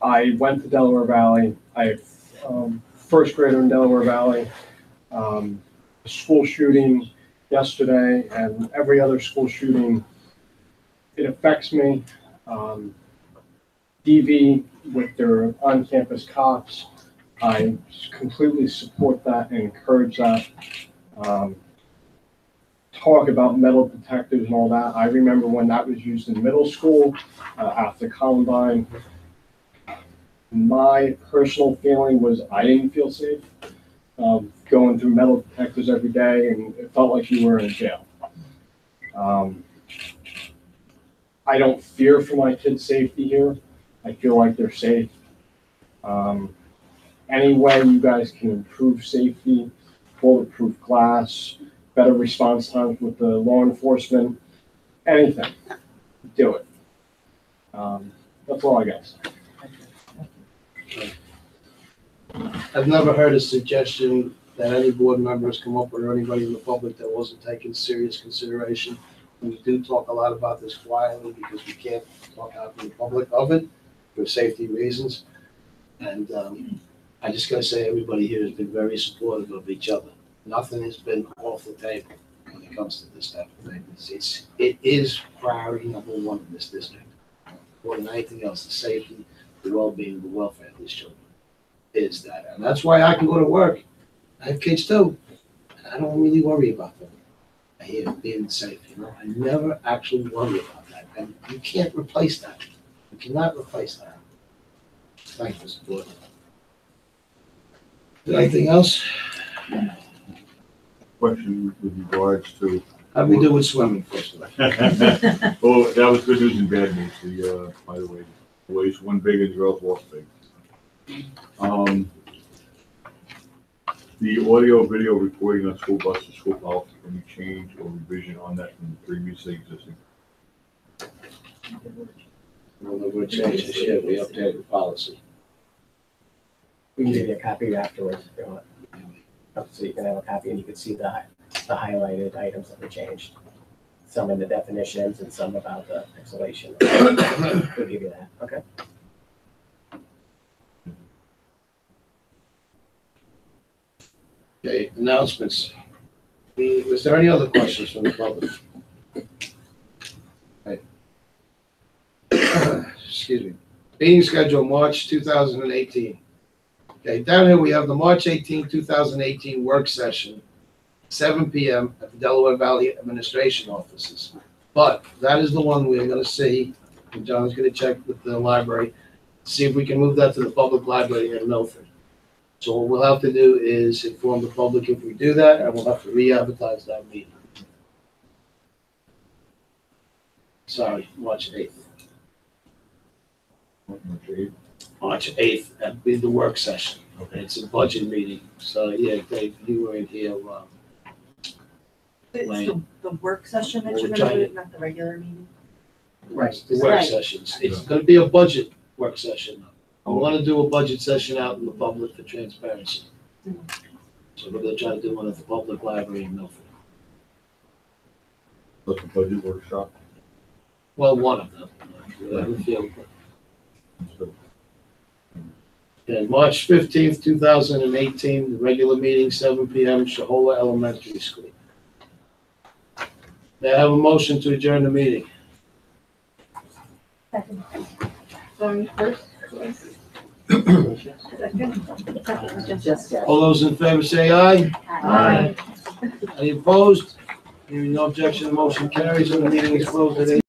S1: I went to Delaware Valley. I first grader in Delaware Valley. School shooting yesterday and every other school shooting, it affects me. DV with their on-campus cops, I completely support that and encourage that. Talk about metal detectors and all that. I remember when that was used in middle school after Columbine. My personal feeling was I didn't feel safe going through metal detectors every day, and it felt like you were in jail. I don't fear for my kids' safety here. I feel like they're safe. Any way you guys can improve safety, bulletproof glass, better response times with the law enforcement, anything, do it. That's all I got.
S2: I've never heard a suggestion that any board members come up with or anybody in the public that wasn't taken serious consideration. We do talk a lot about this quietly because we can't talk out in the public of it for safety reasons. And I just gotta say, everybody here has been very supportive of each other. Nothing has been off the table when it comes to this type of thing. It is priority number one in this district. More than anything else, the safety, the well-being, the welfare of these children is that. And that's why I can go to work. I have kids too. And I don't really worry about them. I hear being safe, you know. I never actually worry about that. And you can't replace that. You cannot replace that. Thank you, Mr. Board. Anything else?
S4: Question with regards to.
S2: How do we do with swimming, first of all?
S4: Oh, that was good news and bad news, by the way. The boys won big and the girls lost big. The audio video recording on school buses, school policy, any change or revision on that from the previously existing?
S2: Well, we're changing this year, we updated the policy.
S5: We can give you a copy afterwards if you want. So you can have a copy and you can see the highlighted items that were changed. Some in the definitions and some about the pixelation. We'll give you that, okay?
S2: Okay, announcements. Was there any other questions from the public? Okay. Excuse me. Meeting schedule, March 2018. Okay, down here we have the March 18, 2018 work session, 7 p.m. at the Delaware Valley Administration offices. But that is the one we're going to see, and John's going to check with the library, see if we can move that to the public library in Milford. So what we'll have to do is inform the public if we do that, and we'll have to re-advertise that meeting. Sorry, March 8th. March 8th, that'd be the work session. It's a budget meeting, so yeah, Dave, you were in here,
S6: It's
S2: Lane.
S6: the work session that you're
S2: We're
S6: gonna
S2: trying
S6: do, not the regular meeting?
S2: Right, the work sessions. It's gonna be a budget work session. I wanna do a budget session out in the public for transparency. So we're gonna try to do one at the public library in Milford.
S4: That's a budget workshop.
S2: Well, one of them. I have a few. Okay, March 15th, 2018, the regular meeting, 7 PM, Shahola Elementary School. May I have a motion to adjourn the meeting?
S6: Second.
S7: Going first.
S2: All those in favor say aye.
S6: Aye.
S2: Any opposed? Hearing no objection, the motion carries and the meeting is closed at 8.